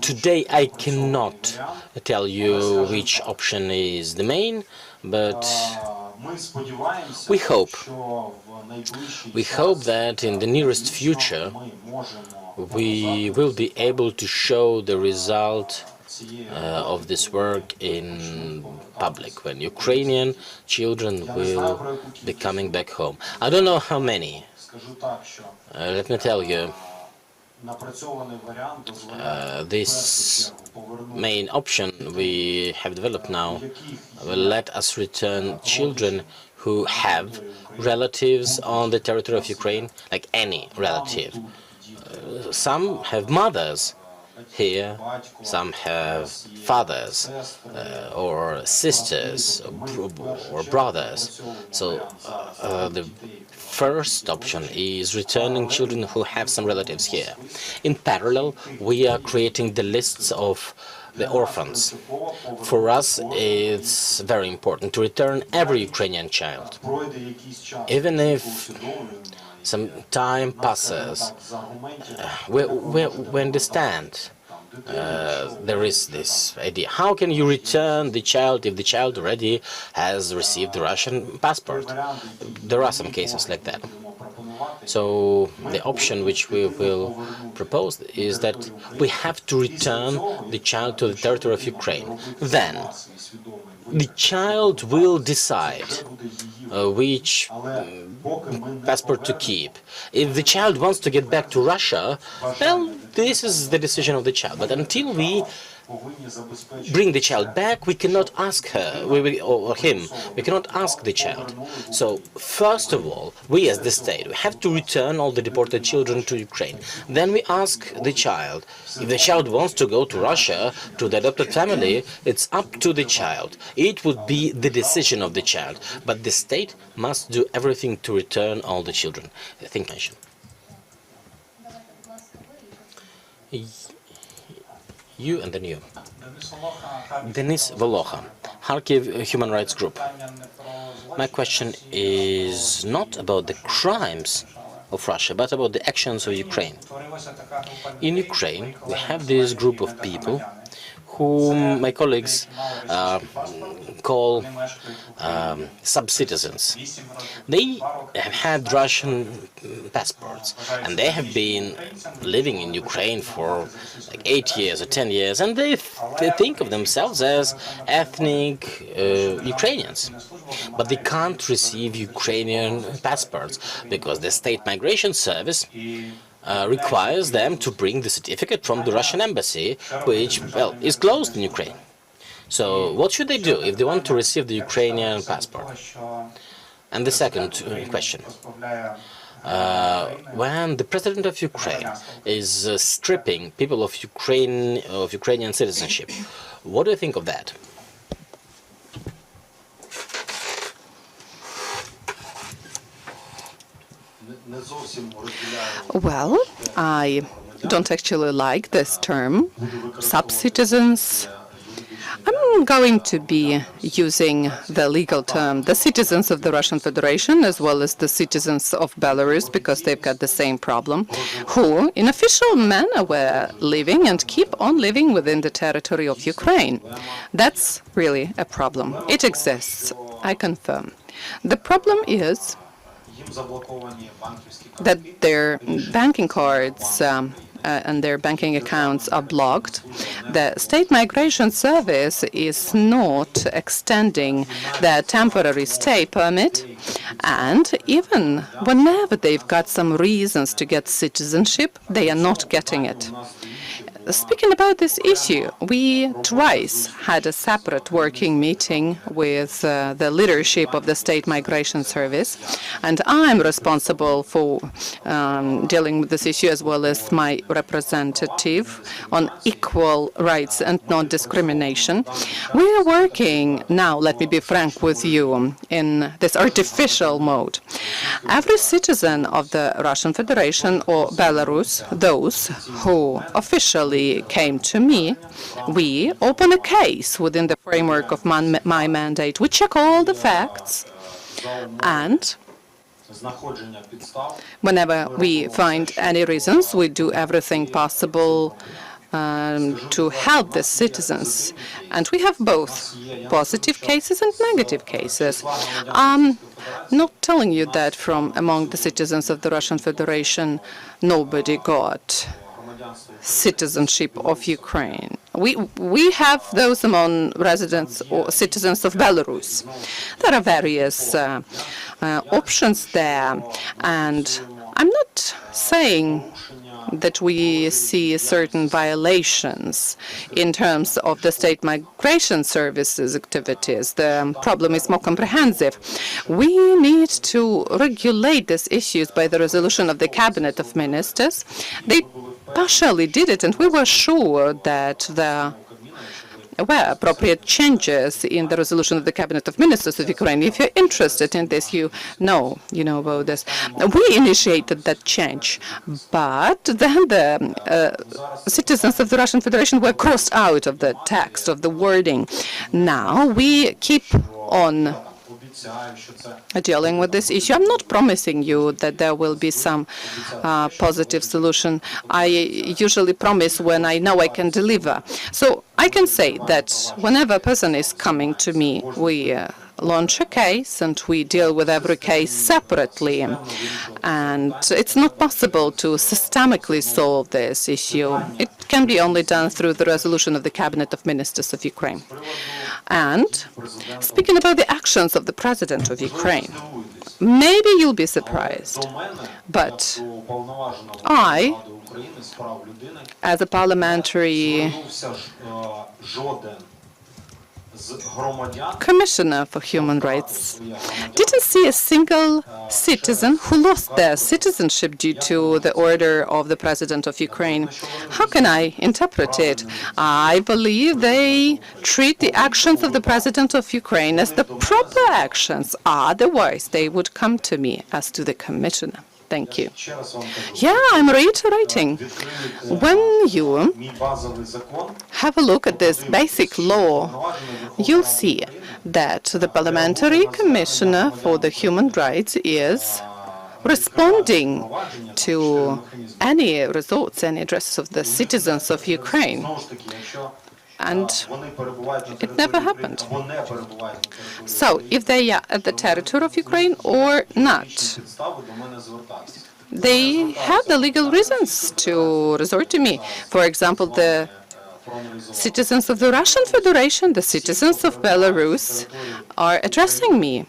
today I cannot tell you which option is the main, but we hope that in the nearest future we will be able to show the result of this work in public, when Ukrainian children will be coming back home. I don't know how many. Let me tell you, this main option we have developed now will let us return children who have relatives on the territory of Ukraine, like any relative. Some have mothers here, some have fathers or sisters or brothers. So the first option is returning children who have some relatives here. In parallel, we are creating the lists of the orphans. For us, it's very important to return every Ukrainian child. Even if some time passes, we understand there is this idea. How can you return the child if the child already has received the Russian passport? There are some cases like that. So the option which we will propose is that we have to return the child to the territory of Ukraine. Then the child will decide which passport to keep. If the child wants to get back to Russia, well, this is the decision of the child. But until we bring the child back, we cannot ask her or him. We cannot ask the child. So, first of all, we as the state, we have to return all the deported children to Ukraine. Then we ask the child. If the child wants to go to Russia, to the adopted family, it's up to the child. It would be the decision of the child. But the state must do everything to return all the children. Think mention. You and then you. Denis Volokha, Kharkiv Human Rights Group. My question is not about the crimes of Russia, but about the actions of Ukraine. In Ukraine, we have this group of people whom my colleagues call sub-citizens. They have had Russian passports, and they have been living in Ukraine for like 8 years or 10 years, and they think of themselves as ethnic Ukrainians. But they can't receive Ukrainian passports because the State Migration Service requires them to bring the certificate from the Russian embassy, which, well, is closed in Ukraine. So what should they do if they want to receive the Ukrainian passport? And the second question. When the president of Ukraine is stripping people of Ukrainian citizenship, what do you think of that? Well, I don't actually like this term, sub-citizens. I'm going to be using the legal term, the citizens of the Russian Federation, as well as the citizens of Belarus, because they've got the same problem, who, in official manner, were living and keep on living within the territory of Ukraine. That's really a problem. It exists, I confirm. The problem is that their banking cards and their banking accounts are blocked. The State Migration Service is not extending their temporary stay permit, and even whenever they've got some reasons to get citizenship, they are not getting it. Speaking about this issue, we twice had a separate working meeting with the leadership of the State Migration Service, and I'm responsible for dealing with this issue, as well as my representative on equal rights and non-discrimination. We are working now, let me be frank with you, in this artificial mode. Every citizen of the Russian Federation or Belarus, those who officially came to me, we open a case within the framework of my mandate. We check all the facts, and whenever we find any reasons, we do everything possible to help the citizens. And we have both positive cases and negative cases. I'm not telling you that from among the citizens of the Russian Federation, nobody got citizenship of Ukraine. We have those among residents or citizens of Belarus. There are various options there, and I'm not saying that we see certain violations in terms of the State Migration Service's activities. The problem is more comprehensive. We need to regulate these issues by the resolution of the Cabinet of Ministers. They partially did it, and we were sure that there were appropriate changes in the resolution of the Cabinet of Ministers of Ukraine. If you're interested in this, you know about this. We initiated that change, but then the citizens of the Russian Federation were crossed out of the text, of the wording. Now we keep on dealing with this issue. I'm not promising you that there will be some positive solution. I usually promise when I know I can deliver. So I can say that whenever a person is coming to me, we launch a case and we deal with every case separately. And it's not possible to systemically solve this issue. It can be only done through the resolution of the Cabinet of Ministers of Ukraine. And speaking about the actions of the President of Ukraine, maybe you'll be surprised, but I, as a parliamentary Commissioner for Human Rights, didn't see a single citizen who lost their citizenship due to the order of the President of Ukraine. How can I interpret it? I believe they treat the actions of the President of Ukraine as the proper actions. Otherwise, they would come to me as to the Commissioner. Thank you. Yeah, I'm reiterating. When you have a look at this basic law, you'll see that the Parliamentary Commissioner for the Human Rights is responding to any results, any addresses of the citizens of Ukraine. And it never happened. So, if they are at the territory of Ukraine or not, they have the legal reasons to resort to me. For example, the citizens of the Russian Federation, the citizens of Belarus are addressing me.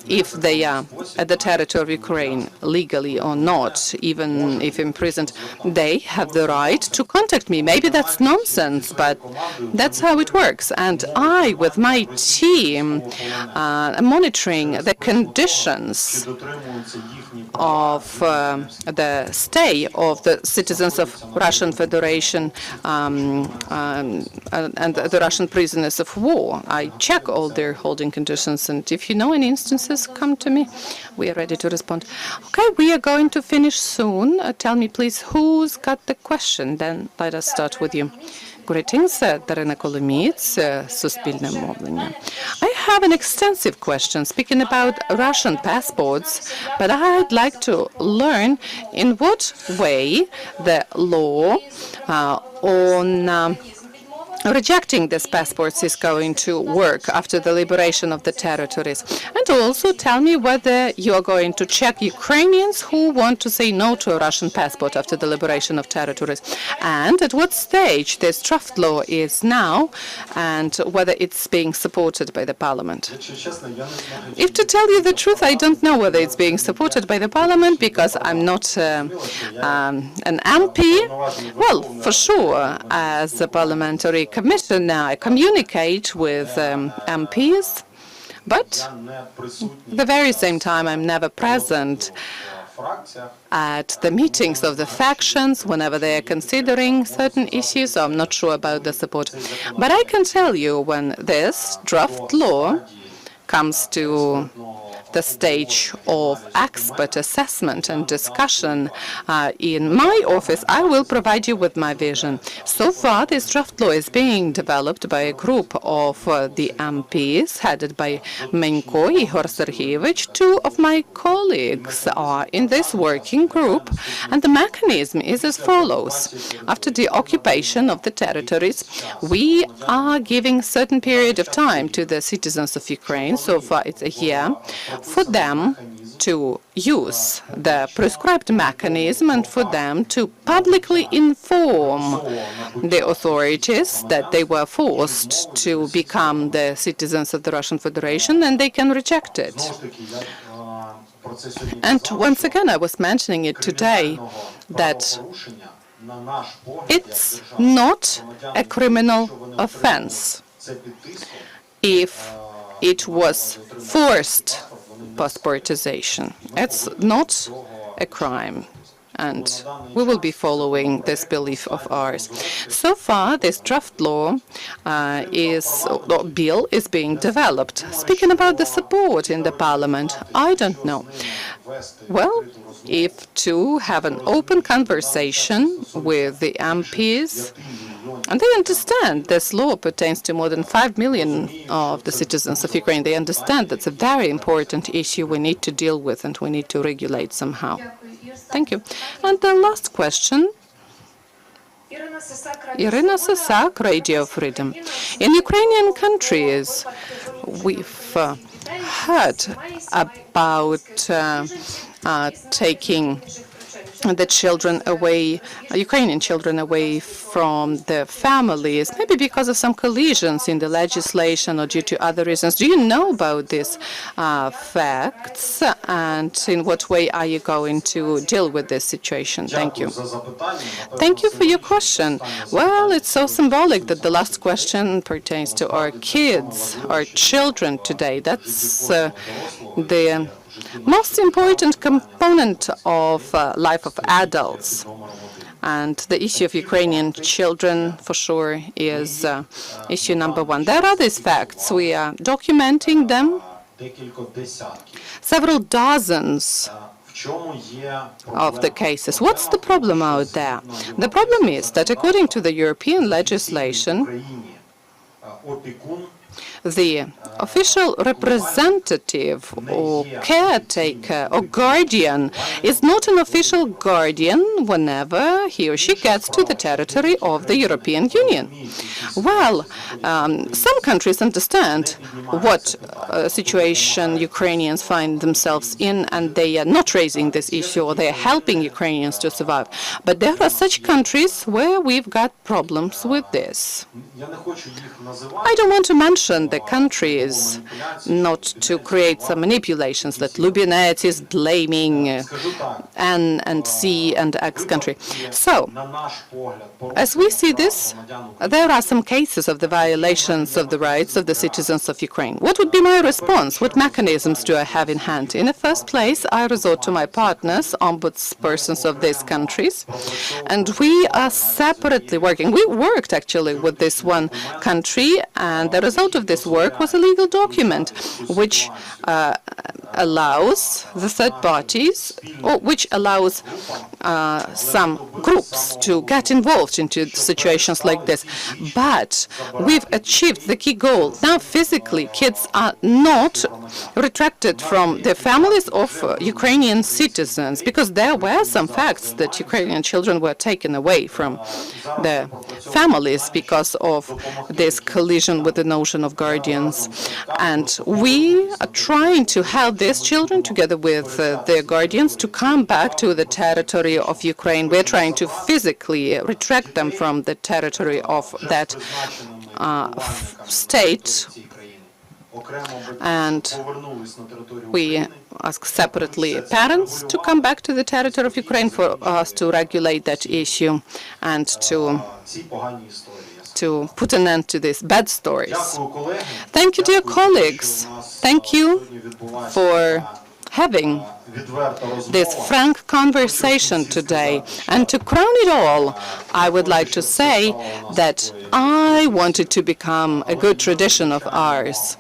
If they are at the territory of Ukraine, legally or not, even if imprisoned, they have the right to contact me. Maybe that's nonsense, but that's how it works. And I, with my team, am monitoring the conditions of the stay of the citizens of Russian Federation and the Russian prisoners of war. I check all their holding conditions, and if you know any instances, come to me. We are ready to respond. Okay, we are going to finish soon. Tell me, please, who's got the question? Then let us start with you. Greetings, Darina Kolomits, Суспільне мовлення. I have an extensive question speaking about Russian passports, but I'd like to learn in what way the law on rejecting these passports is going to work after the liberation of the territories. And also tell me whether you are going to check Ukrainians who want to say no to a Russian passport after the liberation of territories, and at what stage this draft law is now, and whether it's being supported by the parliament. If to tell you the truth, I don't know whether it's being supported by the parliament because I'm not an MP. Well, for sure, as a parliamentary commissioner, I communicate with MPs, but at the very same time, I'm never present at the meetings of the factions whenever they are considering certain issues, so I'm not sure about the support. But I can tell you when this draft law comes to the stage of expert assessment and discussion in my office, I will provide you with my vision. So far, this draft law is being developed by a group of the MPs headed by Menko Ihor Sergeyevich. Two of my colleagues are in this working group, and the mechanism is as follows. After the occupation of the territories, we are giving a certain period of time to the citizens of Ukraine, so far it's a year, for them to use the prescribed mechanism and for them to publicly inform the authorities that they were forced to become the citizens of the Russian Federation and they can reject it. And once again, I was mentioning it today that it's not a criminal offense if it was forced passportization. It's not a crime, and we will be following this belief of ours. So far, this draft law bill is being developed. Speaking about the support in the parliament, I don't know. Well, if to have an open conversation with the MPs, and they understand this law pertains to more than 5 million of the citizens of Ukraine. They understand that's a very important issue we need to deal with and we need to regulate somehow. Thank you. And the last question. Irina Sasak, Radio Freedom. In Ukrainian countries, we've heard about taking the children away, Ukrainian children away from their families, maybe because of some collisions in the legislation or due to other reasons. Do you know about these facts, and in what way are you going to deal with this situation? Thank you. Thank you for your question. Well, it's so symbolic that the last question pertains to our kids, our children today. That's the most important component of life of adults. And the issue of Ukrainian children, for sure, is issue number one. There are these facts. We are documenting them. Several dozens of the cases. What's the problem out there? The problem is that according to the European legislation, the official representative or caretaker or guardian is not an official guardian whenever he or she gets to the territory of the European Union. Well, some countries understand what situation Ukrainians find themselves in, and they are not raising this issue, or they are helping Ukrainians to survive. But there are such countries where we've got problems with this. I don't want to mention the countries, not to create some manipulations that Lubinets is blaming N and C and X country. So, as we see this, there are some cases of the violations of the rights of the citizens of Ukraine. What would be my response? What mechanisms do I have in hand? In the first place, I resort to my partners, ombudspersons of these countries, and we are separately working. We worked actually with this one country, and the result of this work was a legal document which allows the third parties, or which allows some groups to get involved into situations like this. But we've achieved the key goal. Now, physically, kids are not retracted from their families of Ukrainian citizens, because there were some facts that Ukrainian children were taken away from their families because of this collision with the notion of guardians. And we are trying to help these children, together with their guardians, to come back to the territory of Ukraine. We're trying to physically retract them from the territory of that state. And we ask separately parents to come back to the territory of Ukraine for us to regulate that issue and to put an end to these bad stories. Thank you, dear colleagues. Thank you for having this frank conversation today. And to crown it all, I would like to say that I want it to become a good tradition of ours.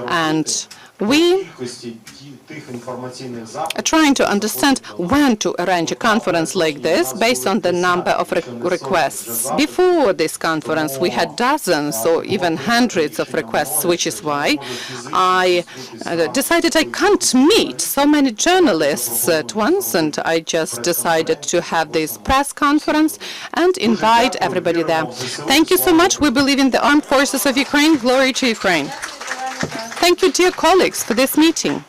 And we are trying to understand when to arrange a conference like this based on the number of requests. Before this conference, we had dozens or even hundreds of requests, which is why I decided I can't meet so many journalists at once, and I just decided to have this press conference and invite everybody there. Thank you so much. We believe in the armed forces of Ukraine. Glory to Ukraine. Thank you, dear colleagues, for this meeting.